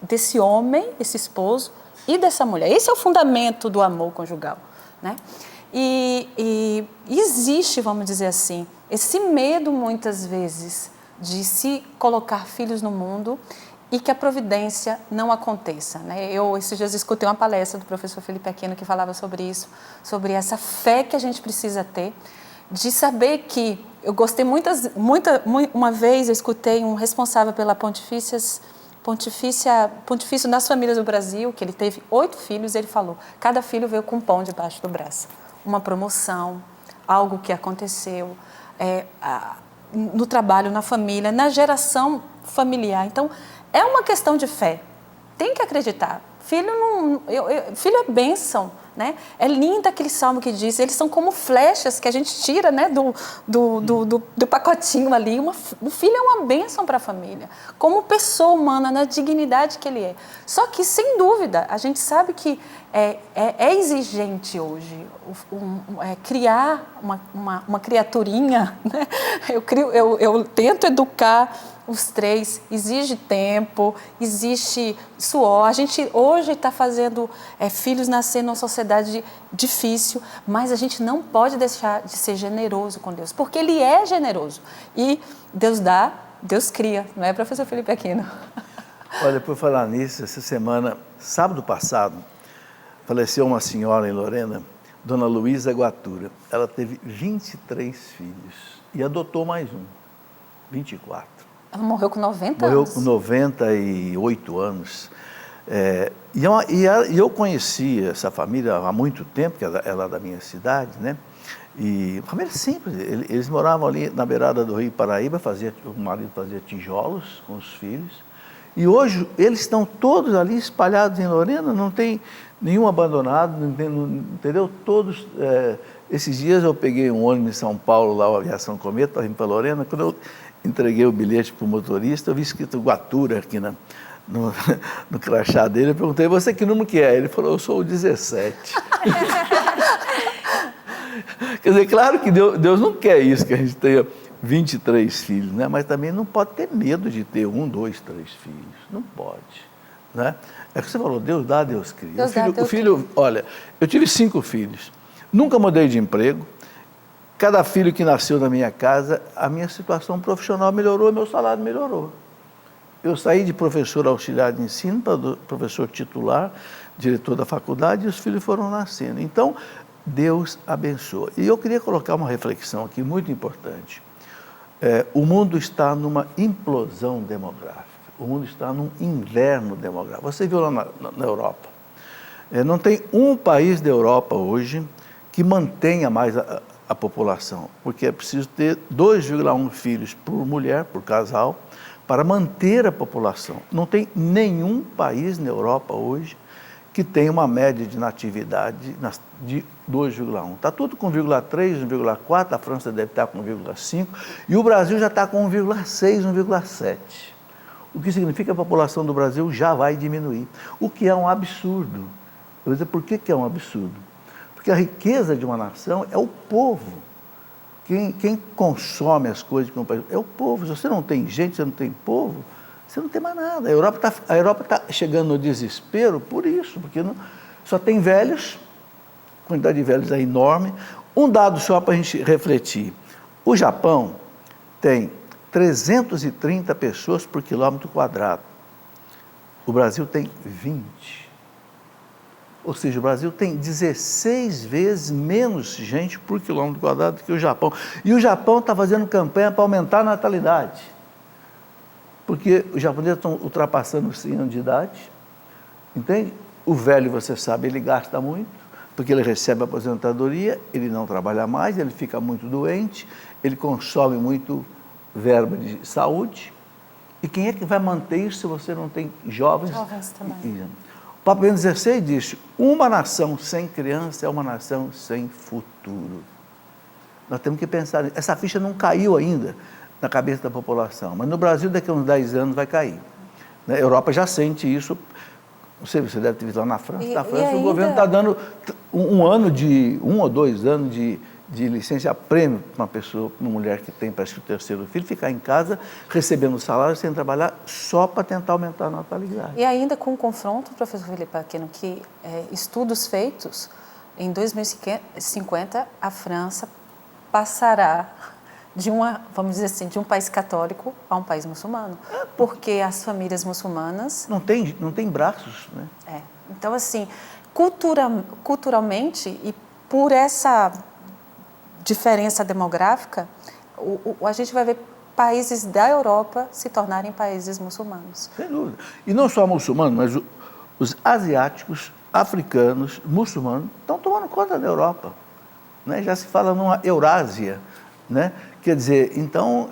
desse homem, esse esposo e dessa mulher. Esse é o fundamento do amor conjugal, né? E existe, vamos dizer assim, esse medo muitas vezes de se colocar filhos no mundo e que a providência não aconteça, né? Eu, esses dias, escutei uma palestra do professor Felipe Aquino que falava sobre isso, sobre essa fé que a gente precisa ter, de saber que, eu gostei uma vez eu escutei um responsável pela pontifício nas famílias do Brasil, que ele teve 8 filhos, ele falou, cada filho veio com um pão debaixo do braço, uma promoção, algo que aconteceu, no trabalho, na família, na geração familiar. Então, é uma questão de fé. Tem que acreditar. Filho é bênção, né? É lindo aquele salmo que diz, eles são como flechas que a gente tira, né, do pacotinho ali. O filho é uma bênção para a família, como pessoa humana, na dignidade que ele é. Só que, sem dúvida, a gente sabe que é exigente hoje criar uma criaturinha, né? Eu tento educar os 3, exige tempo, existe suor. A gente hoje está fazendo filhos nascer numa sociedade difícil, mas a gente não pode deixar de ser generoso com Deus, porque Ele é generoso. E Deus dá, Deus cria, não é, professor Felipe Aquino? Olha, por falar nisso, essa semana, sábado passado, faleceu uma senhora em Lorena, Dona Luísa Guatura. Ela teve 23 filhos e adotou mais um, 24. Ela morreu com 90 anos? Morreu com 98 anos. E eu conheci essa família há muito tempo, que ela é da minha cidade, né? E uma família simples, eles moravam ali na beirada do Rio Paraíba, o marido fazia tijolos com os filhos. E hoje eles estão todos ali espalhados em Lorena, não tem nenhum abandonado, entendeu? Todos, esses dias eu peguei um ônibus em São Paulo, lá, o Aviação Cometa, para vir para Lorena. Quando eu entreguei o bilhete para o motorista, eu vi escrito Guatura aqui no crachá dele. Eu perguntei, você que número que é? Ele falou, eu sou o 17. Quer dizer, claro que Deus não quer isso, que a gente tenha 23 filhos, né? Mas também não pode ter medo de ter 1, 2, 3 filhos. Não pode, né? É o que você falou, Deus dá, Deus cria. Olha, eu tive 5 filhos, nunca mudei de emprego. Cada filho que nasceu na minha casa, a minha situação profissional melhorou, meu salário melhorou. Eu saí de professor auxiliar de ensino para professor titular, diretor da faculdade, e os filhos foram nascendo. Então, Deus abençoa. E eu queria colocar uma reflexão aqui muito importante. O mundo está numa implosão demográfica. O mundo está num inverno demográfico. Você viu lá na Europa. Não tem um país da Europa hoje que mantenha mais a população, porque é preciso ter 2,1 filhos por mulher, por casal, para manter a população. Não tem nenhum país na Europa hoje que tenha uma média de natividade de 2,1. Está tudo com 1,3, 1,4, a França deve estar com 1,5, e o Brasil já está com 1,6, 1,7. O que significa que a população do Brasil já vai diminuir, o que é um absurdo. Eu vou dizer, por que é um absurdo? Porque a riqueza de uma nação é o povo. Quem consome as coisas é o povo. Se você não tem gente, você não tem povo, você não tem mais nada. A Europa está chegando no desespero por isso, porque só tem velhos, a quantidade de velhos é enorme. Um dado só para a gente refletir. O Japão tem 330 pessoas por quilômetro quadrado. O Brasil tem 20. Ou seja, o Brasil tem 16 vezes menos gente por quilômetro quadrado do que o Japão. E o Japão está fazendo campanha para aumentar a natalidade. Porque os japoneses estão ultrapassando os 100 anos de idade. Entende? O velho, você sabe, ele gasta muito, porque ele recebe aposentadoria, ele não trabalha mais, ele fica muito doente, ele consome muito verba de saúde. E quem é que vai manter isso se você não tem jovens? Jovens também. O Papa Bento XVI disse, uma nação sem criança é uma nação sem futuro. Nós temos que pensar nisso. Essa ficha não caiu ainda na cabeça da população, mas no Brasil daqui a uns 10 anos vai cair. A Europa já sente isso. Não sei, você deve ter visto lá na França. Na França o governo está dando um ou 2 anos de licença-prêmio para uma mulher que tem, parece que o 3º filho, ficar em casa recebendo salário sem trabalhar só para tentar aumentar a natalidade. E ainda com o confronto, professor Felipe Aquino, que estudos feitos, em 2050 a França passará de vamos dizer assim, de um país católico a um país muçulmano, porque as famílias muçulmanas... Não tem braços, né? Então, assim, culturalmente e por essa diferença demográfica, a gente vai ver países da Europa se tornarem países muçulmanos. Sem dúvida. E não só muçulmanos, mas os asiáticos, africanos, muçulmanos, estão tomando conta da Europa. Né? Já se fala numa Eurásia. Né? Quer dizer, então,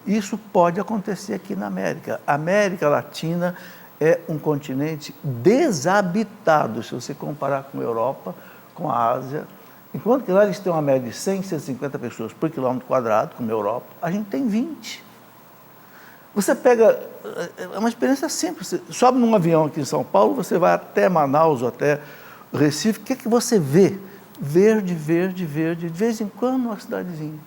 isso pode acontecer aqui na América. A América Latina é um continente desabitado, se você comparar com a Europa, com a Ásia. Enquanto que lá eles têm uma média de 100, 150 pessoas por quilômetro quadrado, como a Europa, a gente tem 20. Você pega, é uma experiência simples, você sobe num avião aqui em São Paulo, você vai até Manaus, ou até Recife, o que é que você vê? Verde, verde, verde, de vez em quando uma cidadezinha.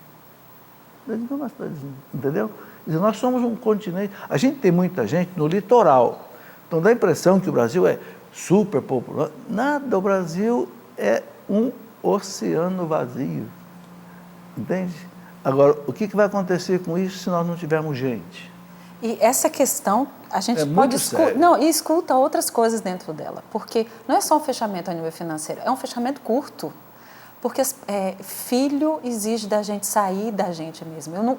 De vez em quando uma cidadezinha, entendeu? Quer dizer, nós somos um continente, a gente tem muita gente no litoral, então dá a impressão que o Brasil é super populoso. Nada, o Brasil é um oceano vazio, entende? Agora, o que vai acontecer com isso se nós não tivermos gente? E essa questão, a gente pode escuta outras coisas dentro dela, porque não é só um fechamento a nível financeiro, é um fechamento curto, porque filho exige da gente sair da gente mesmo.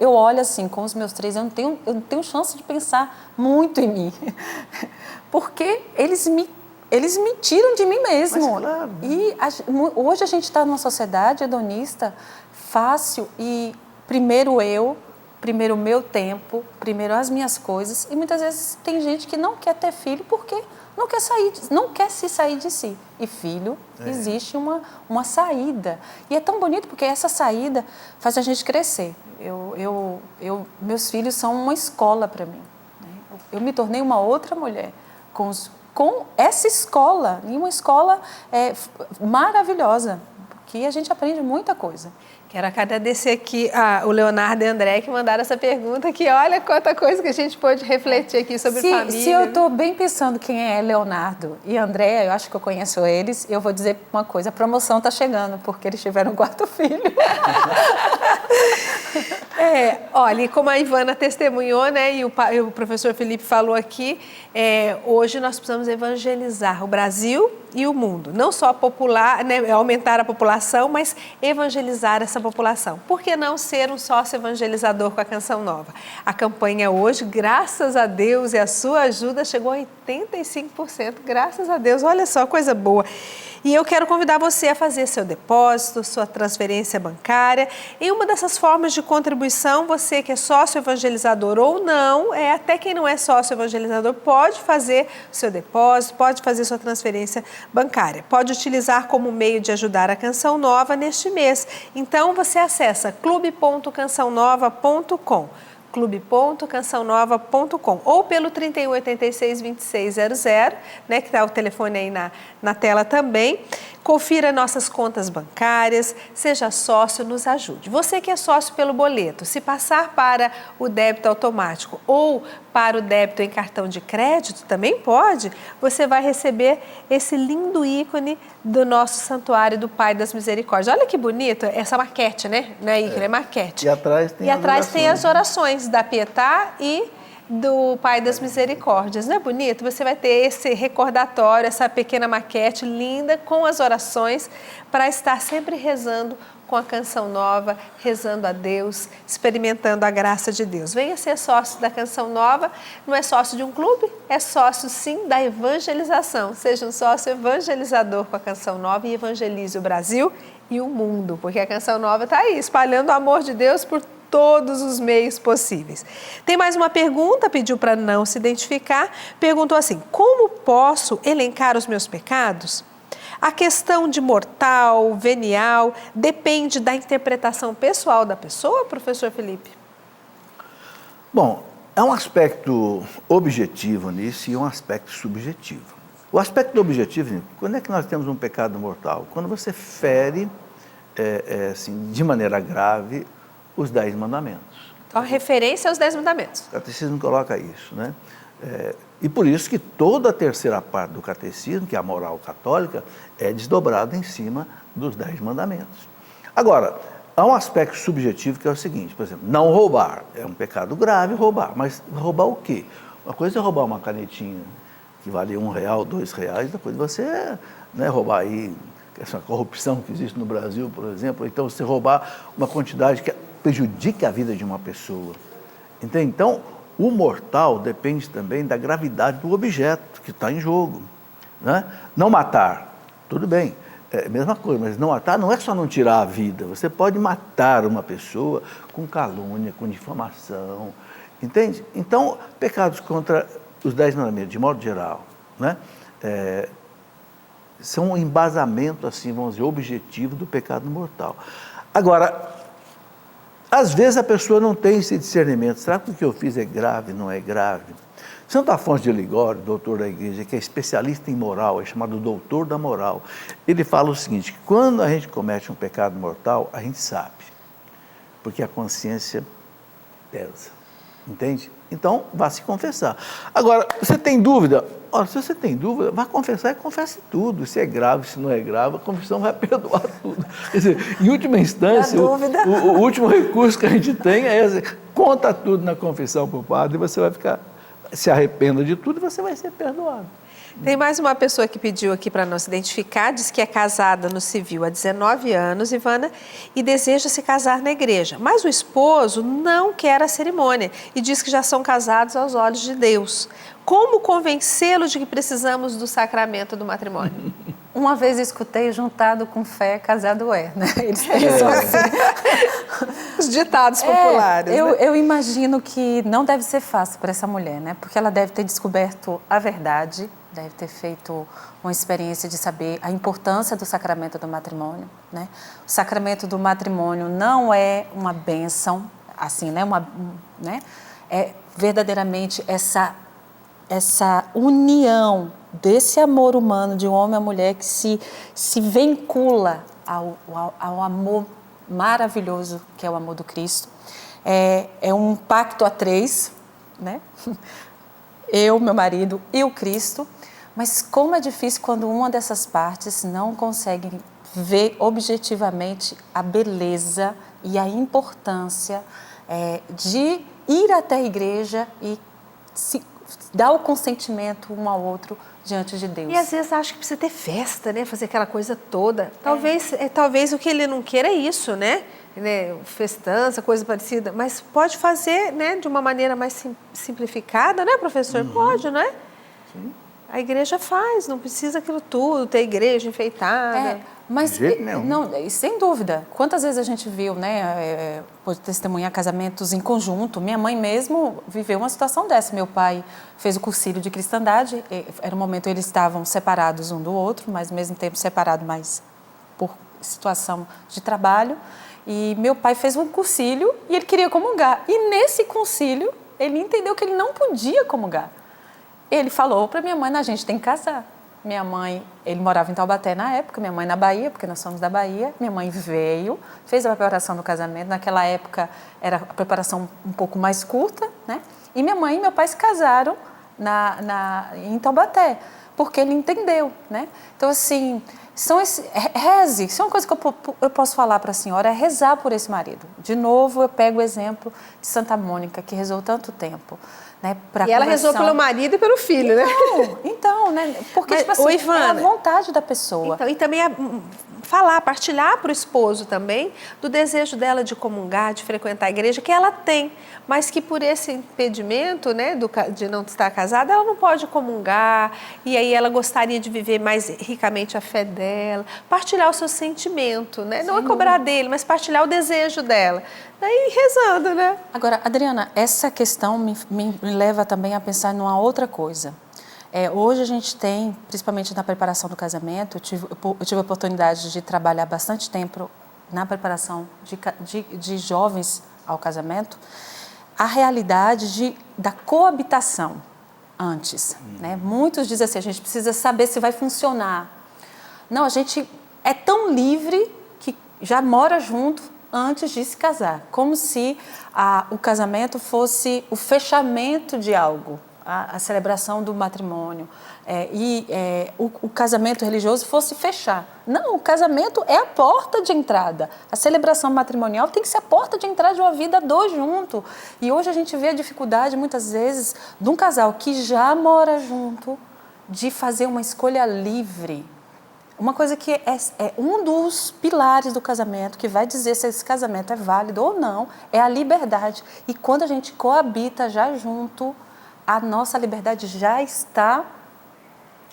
Eu olho assim, com os meus 3, eu não tenho chance de pensar muito em mim, porque eles me tiram de mim mesmo. Mas, claro. E hoje a gente está numa sociedade hedonista fácil e primeiro o meu tempo, primeiro as minhas coisas, e muitas vezes tem gente que não quer ter filho porque não quer se sair de si. E filho, existe uma saída. E é tão bonito porque essa saída faz a gente crescer. Meus filhos são uma escola para mim. Né? Eu me tornei uma outra mulher com essa escola, e uma escola maravilhosa, que a gente aprende muita coisa. Quero agradecer aqui o Leonardo e a André que mandaram essa pergunta, que olha quanta coisa que a gente pode refletir aqui sobre família. Se eu estou bem pensando quem é Leonardo e André, eu acho que eu conheço eles, eu vou dizer uma coisa, a promoção está chegando, porque eles tiveram um 4º filho. Olha, como a Ivana testemunhou, né, e o professor Felipe falou aqui, hoje nós precisamos evangelizar o Brasil e o mundo. Não só aumentar a população, mas evangelizar essa população. Por que não ser um sócio evangelizador com a Canção Nova? A campanha hoje, graças a Deus e a sua ajuda, chegou a 85%. Graças a Deus, olha só, coisa boa. E eu quero convidar você a fazer seu depósito, sua transferência bancária. Em uma dessas formas de contribuição, você que é sócio evangelizador ou não, até quem não é sócio evangelizador, pode fazer seu depósito, pode fazer sua transferência bancária. Pode utilizar como meio de ajudar a Canção Nova neste mês. Então, você acessa clube.cançãonova.com. clube.cançãonova.com ou pelo 3186-2600, né, que está o telefone aí na tela também. Confira nossas contas bancárias, seja sócio, nos ajude. Você que é sócio pelo boleto, se passar para o débito automático ou para o débito em cartão de crédito, também pode, você vai receber esse lindo ícone do nosso Santuário do Pai das Misericórdias. Olha que bonito essa maquete, né? Não é ícone, é maquete. E atrás tem as orações da Pietá e do Pai das Misericórdias. Não é bonito? Você vai ter esse recordatório, essa pequena maquete linda com as orações para estar sempre rezando com a Canção Nova, rezando a Deus, experimentando a graça de Deus. Venha ser sócio da Canção Nova, não é sócio de um clube, é sócio sim da evangelização. Seja um sócio evangelizador com a Canção Nova e evangelize o Brasil e o mundo, porque a Canção Nova está aí, espalhando o amor de Deus por todos os meios possíveis. Tem mais uma pergunta, pediu para não se identificar, perguntou assim: como posso elencar os meus pecados? A questão de mortal, venial, depende da interpretação pessoal da pessoa, professor Felipe? Bom, há um aspecto objetivo nisso e um aspecto subjetivo. O aspecto objetivo, quando é que nós temos um pecado mortal? Quando você fere, assim, de maneira grave, os 10 mandamentos. Então, a referência aos 10 mandamentos. O catecismo coloca isso, né? E por isso que toda a terceira parte do catecismo, que é a moral católica, é desdobrada em cima dos 10 mandamentos. Agora, há um aspecto subjetivo que é o seguinte, por exemplo, não roubar. É um pecado grave roubar, mas roubar o quê? Uma coisa é roubar uma canetinha que vale R$1, R$2, depois você roubar aí, essa corrupção que existe no Brasil, por exemplo, então você roubar uma quantidade que prejudica a vida de uma pessoa. Entende? Então, o mortal depende também da gravidade do objeto que está em jogo. Né? Não matar, tudo bem, é a mesma coisa, mas não matar não é só não tirar a vida, você pode matar uma pessoa com calúnia, com difamação, entende? Então, pecados contra os 10 mandamentos, de modo geral, né? São um embasamento, assim, vamos dizer, objetivo do pecado mortal. Agora, às vezes a pessoa não tem esse discernimento. Será que o que eu fiz é grave, não é grave? Santo Afonso de Ligório, doutor da igreja, que é especialista em moral, é chamado doutor da moral, ele fala o seguinte, que quando a gente comete um pecado mortal, a gente sabe, porque a consciência pesa, entende? Então, vá se confessar. Agora, você tem dúvida? Olha, se você tem dúvida, vá confessar e confesse tudo. Se é grave, se não é grave, a confissão vai perdoar tudo. Quer dizer, em última instância, o último recurso que a gente tem é esse. Conta tudo na confissão para o padre e você vai ficar, se arrependa de tudo e você vai ser perdoado. Tem mais uma pessoa que pediu aqui para não se identificar, diz que é casada no civil há 19 anos, Ivana, e deseja se casar na igreja. Mas o esposo não quer a cerimônia e diz que já são casados aos olhos de Deus. Como convencê-lo de que precisamos do sacramento do matrimônio? Uma vez escutei, juntado com fé, casado é, né? Eles pensam assim. Os ditados populares, né? Eu imagino que não deve ser fácil para essa mulher, né? Porque ela deve ter descoberto a verdade, deve ter feito uma experiência de saber a importância do sacramento do matrimônio, né? O sacramento do matrimônio não é uma bênção, assim, né? É verdadeiramente essa união desse amor humano de um homem e mulher que se vincula ao amor maravilhoso que é o amor do Cristo. É um pacto a 3, né? Eu, meu marido e o Cristo. Mas como é difícil quando uma dessas partes não consegue ver objetivamente a beleza e a importância de ir até a igreja e dar o consentimento um ao outro diante de Deus. E às vezes acho que precisa ter festa, né? Fazer aquela coisa toda. Talvez o que ele não queira é isso, né? Festança, coisa parecida. Mas pode fazer, né? De uma maneira mais simplificada, né, professor? Pode, não é? Sim. A igreja faz, não precisa aquilo tudo, ter igreja enfeitada. Mas, de jeito nenhum. não, sem dúvida. Quantas vezes a gente viu, né, pode testemunhar casamentos em conjunto. Minha mãe mesmo viveu uma situação dessa. Meu pai fez o cursilho de cristandade. Era um momento eles estavam separados um do outro, mas ao mesmo tempo separados, mas por situação de trabalho. E meu pai fez um cursilho e ele queria comungar. E nesse concílio, ele entendeu que ele não podia comungar. Ele falou para minha mãe, a gente tem que casar. Minha mãe, ele morava em Taubaté na época, minha mãe na Bahia, porque nós somos da Bahia. Minha mãe veio, fez a preparação do casamento. Naquela época, era a preparação um pouco mais curta, né? E minha mãe e meu pai se casaram em Taubaté, porque ele entendeu, né? Então, assim, reze. Isso é uma coisa que eu posso falar para a senhora, é rezar por esse marido. De novo, eu pego o exemplo de Santa Mônica, que rezou tanto tempo. né, pra E ela rezou conversão. pelo marido e pelo filho, né? Então, né? Porque, Mas, tipo assim, ô, é a Ivana, vontade da pessoa. Então, e também partilhar para o esposo também do desejo dela de comungar, de frequentar a igreja, que ela tem, mas que por esse impedimento, né, de não estar casada, ela não pode comungar, e aí ela gostaria de viver mais ricamente a fé dela, partilhar o seu sentimento, né? Não é cobrar dele, mas partilhar o desejo dela. Daí rezando, né? Agora, Adriana, essa questão me leva também a pensar numa outra coisa. Hoje a gente tem, principalmente na preparação do casamento, eu tive a oportunidade de trabalhar bastante tempo na preparação de jovens ao casamento, a realidade da coabitação antes. Né? Muitos dizem assim, a gente precisa saber se vai funcionar. Não, a gente é tão livre que já mora junto antes de se casar, como se o casamento fosse o fechamento de algo. A celebração do matrimônio o casamento religioso fosse fechar. Não, o casamento é a porta de entrada. A celebração matrimonial tem que ser a porta de entrada de uma vida dois junto. E hoje a gente vê a dificuldade, muitas vezes, de um casal que já mora junto, de fazer uma escolha livre. Uma coisa que é um dos pilares do casamento, que vai dizer se esse casamento é válido ou não, é a liberdade. E quando a gente coabita já junto, a nossa liberdade já está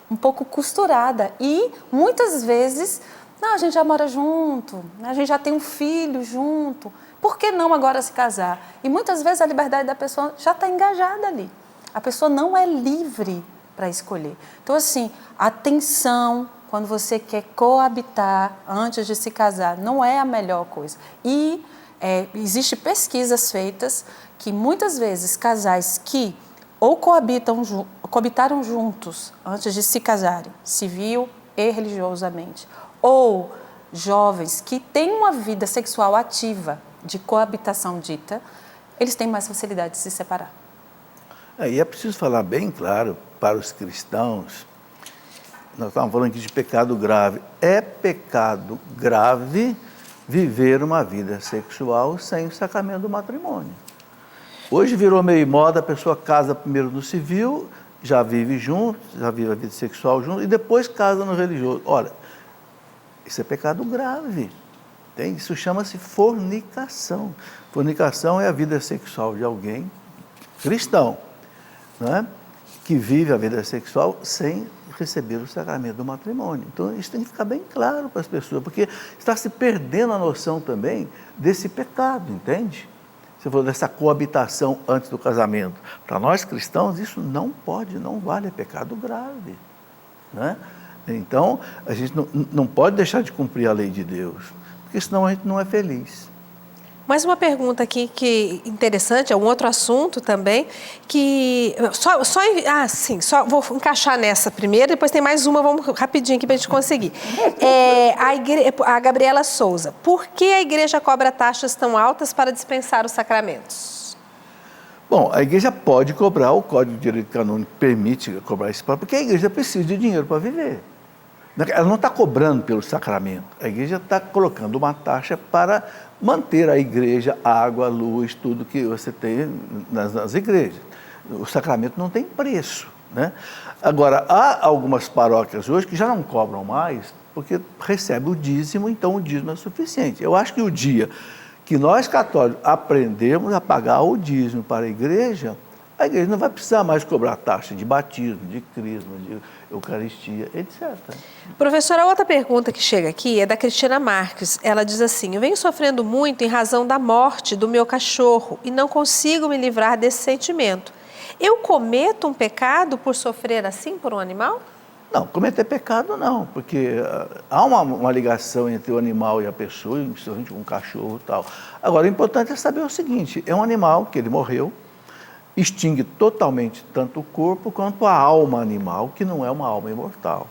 um pouco costurada. E, muitas vezes, a gente já mora junto, a gente já tem um filho junto, por que não agora se casar? E, muitas vezes, a liberdade da pessoa já está engajada ali. A pessoa não é livre para escolher. Então, assim, atenção quando você quer coabitar antes de se casar, não é a melhor coisa. E existem pesquisas feitas que, muitas vezes, casais que ou coabitaram juntos antes de se casarem, civil e religiosamente, ou jovens que têm uma vida sexual ativa de coabitação dita, eles têm mais facilidade de se separar. E é preciso falar bem claro para os cristãos, nós estamos falando aqui de pecado grave. É pecado grave viver uma vida sexual sem o sacramento do matrimônio. Hoje virou meio moda, a pessoa casa primeiro no civil, já vive junto, já vive a vida sexual junto, e depois casa no religioso. Olha, isso é pecado grave. Entende? Isso chama-se fornicação. Fornicação é a vida sexual de alguém cristão, não é? Que vive a vida sexual sem receber o sacramento do matrimônio. Então, isso tem que ficar bem claro para as pessoas, porque está se perdendo a noção também desse pecado, entende? Você falou dessa coabitação antes do casamento. Para nós cristãos, isso não pode, não vale, é pecado grave. Né? Então, a gente não pode deixar de cumprir a lei de Deus, porque senão a gente não é feliz. Mais uma pergunta aqui que interessante, é um outro assunto também, que só vou encaixar nessa primeiro, depois tem mais uma, vamos rapidinho aqui para a gente conseguir. A Gabriela Souza, por que a igreja cobra taxas tão altas para dispensar os sacramentos? Bom, a igreja pode cobrar, o Código de Direito Canônico permite cobrar isso, porque a igreja precisa de dinheiro para viver. Ela não está cobrando pelo sacramento, a igreja está colocando uma taxa para manter a igreja, água, luz, tudo que você tem nas igrejas. O sacramento não tem preço, né? Agora, há algumas paróquias hoje que já não cobram mais, porque recebe o dízimo, então o dízimo é suficiente. Eu acho que o dia que nós católicos aprendemos a pagar o dízimo para a igreja não vai precisar mais cobrar taxa de batismo, de crisma, de eucaristia, etc. Professora, outra pergunta que chega aqui é da Cristina Marques. Ela diz assim, eu venho sofrendo muito em razão da morte do meu cachorro e não consigo me livrar desse sentimento. Eu cometo um pecado por sofrer assim por um animal? Não, cometer pecado não, porque há uma ligação entre o animal e a pessoa, principalmente com o cachorro e tal. Agora, o importante é saber o seguinte, é um animal que ele morreu, extingue totalmente tanto o corpo quanto a alma animal, que não é uma alma imortal.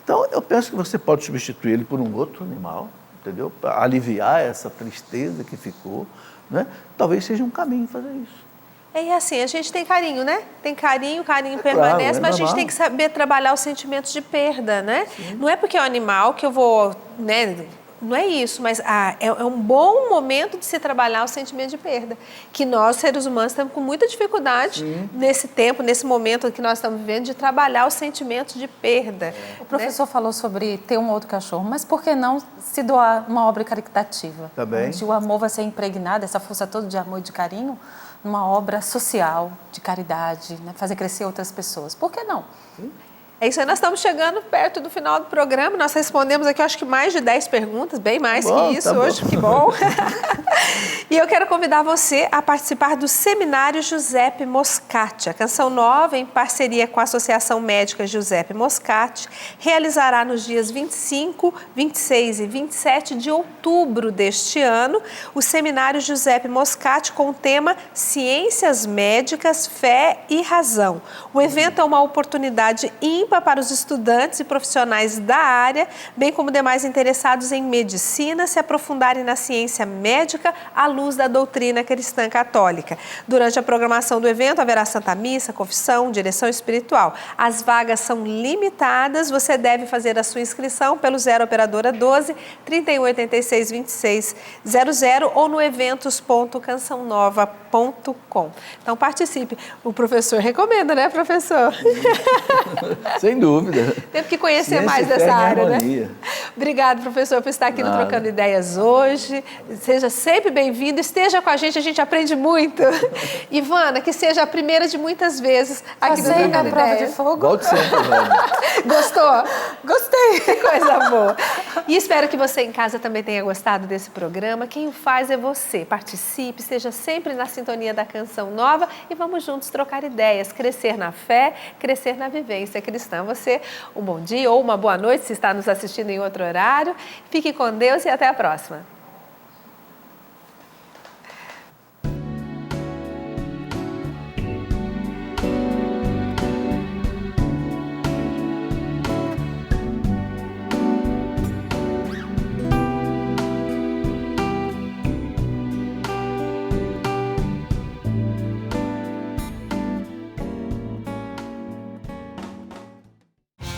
Então, eu penso que você pode substituir ele por um outro animal, entendeu? Para aliviar essa tristeza que ficou, né? Talvez seja um caminho fazer isso. É assim, a gente tem carinho, né? Tem carinho, o carinho permanece, claro, mas a gente tem que saber trabalhar os sentimentos de perda, né? Sim. Não é porque é um animal que eu vou, né, não é isso, mas é um bom momento de se trabalhar o sentimento de perda, que nós, seres humanos, estamos com muita dificuldade nesse tempo, nesse momento que nós estamos vivendo, de trabalhar os sentimentos de perda. O professor falou sobre ter um outro cachorro, mas por que não se doar uma obra caritativa? Também. Onde o amor vai ser impregnado, essa força toda de amor e de carinho, numa obra social, de caridade, né? Fazer crescer outras pessoas. Por que não? É isso aí, nós estamos chegando perto do final do programa, nós respondemos aqui, eu acho que mais de 10 perguntas, bem mais que isso hoje, que bom. E eu quero convidar você a participar do Seminário Giuseppe Moscati. A Canção Nova, em parceria com a Associação Médica Giuseppe Moscati, realizará nos dias 25, 26 e 27 de outubro deste ano o Seminário Giuseppe Moscati com o tema Ciências Médicas, Fé e Razão. O evento é uma oportunidade ímpar para os estudantes e profissionais da área, bem como demais interessados em medicina, se aprofundarem na ciência médica à luz da doutrina cristã católica. Durante a programação do evento, haverá Santa Missa, confissão, direção espiritual. As vagas são limitadas, você deve fazer a sua inscrição pelo 0 Operadora 12 3186 2600 ou no eventos.cançãonova.com. Então participe. O professor recomenda, né, professor? Sem dúvida. Teve que conhecer Ciência mais e fé dessa em área, né? harmonia. Obrigado, professor, por estar aqui no Nada. Trocando Ideias hoje. Seja sempre bem-vindo, esteja com a gente aprende muito. Ivana, que seja a primeira de muitas vezes aqui no Passei na Trocando prova de Ideias. fogo. Volte sempre, Vânia. Gostou? Gostei. Que coisa boa. E espero que você em casa também tenha gostado desse programa. Quem o faz é você. Participe, esteja sempre na sintonia da Canção Nova e vamos juntos trocar ideias, crescer na fé, crescer na vivência cristã. Você, um bom dia ou uma boa noite se está nos assistindo em outro horário. Fique com Deus e até a próxima.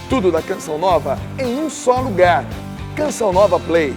Tudo da Canção Nova em um só lugar. Canção Nova Play.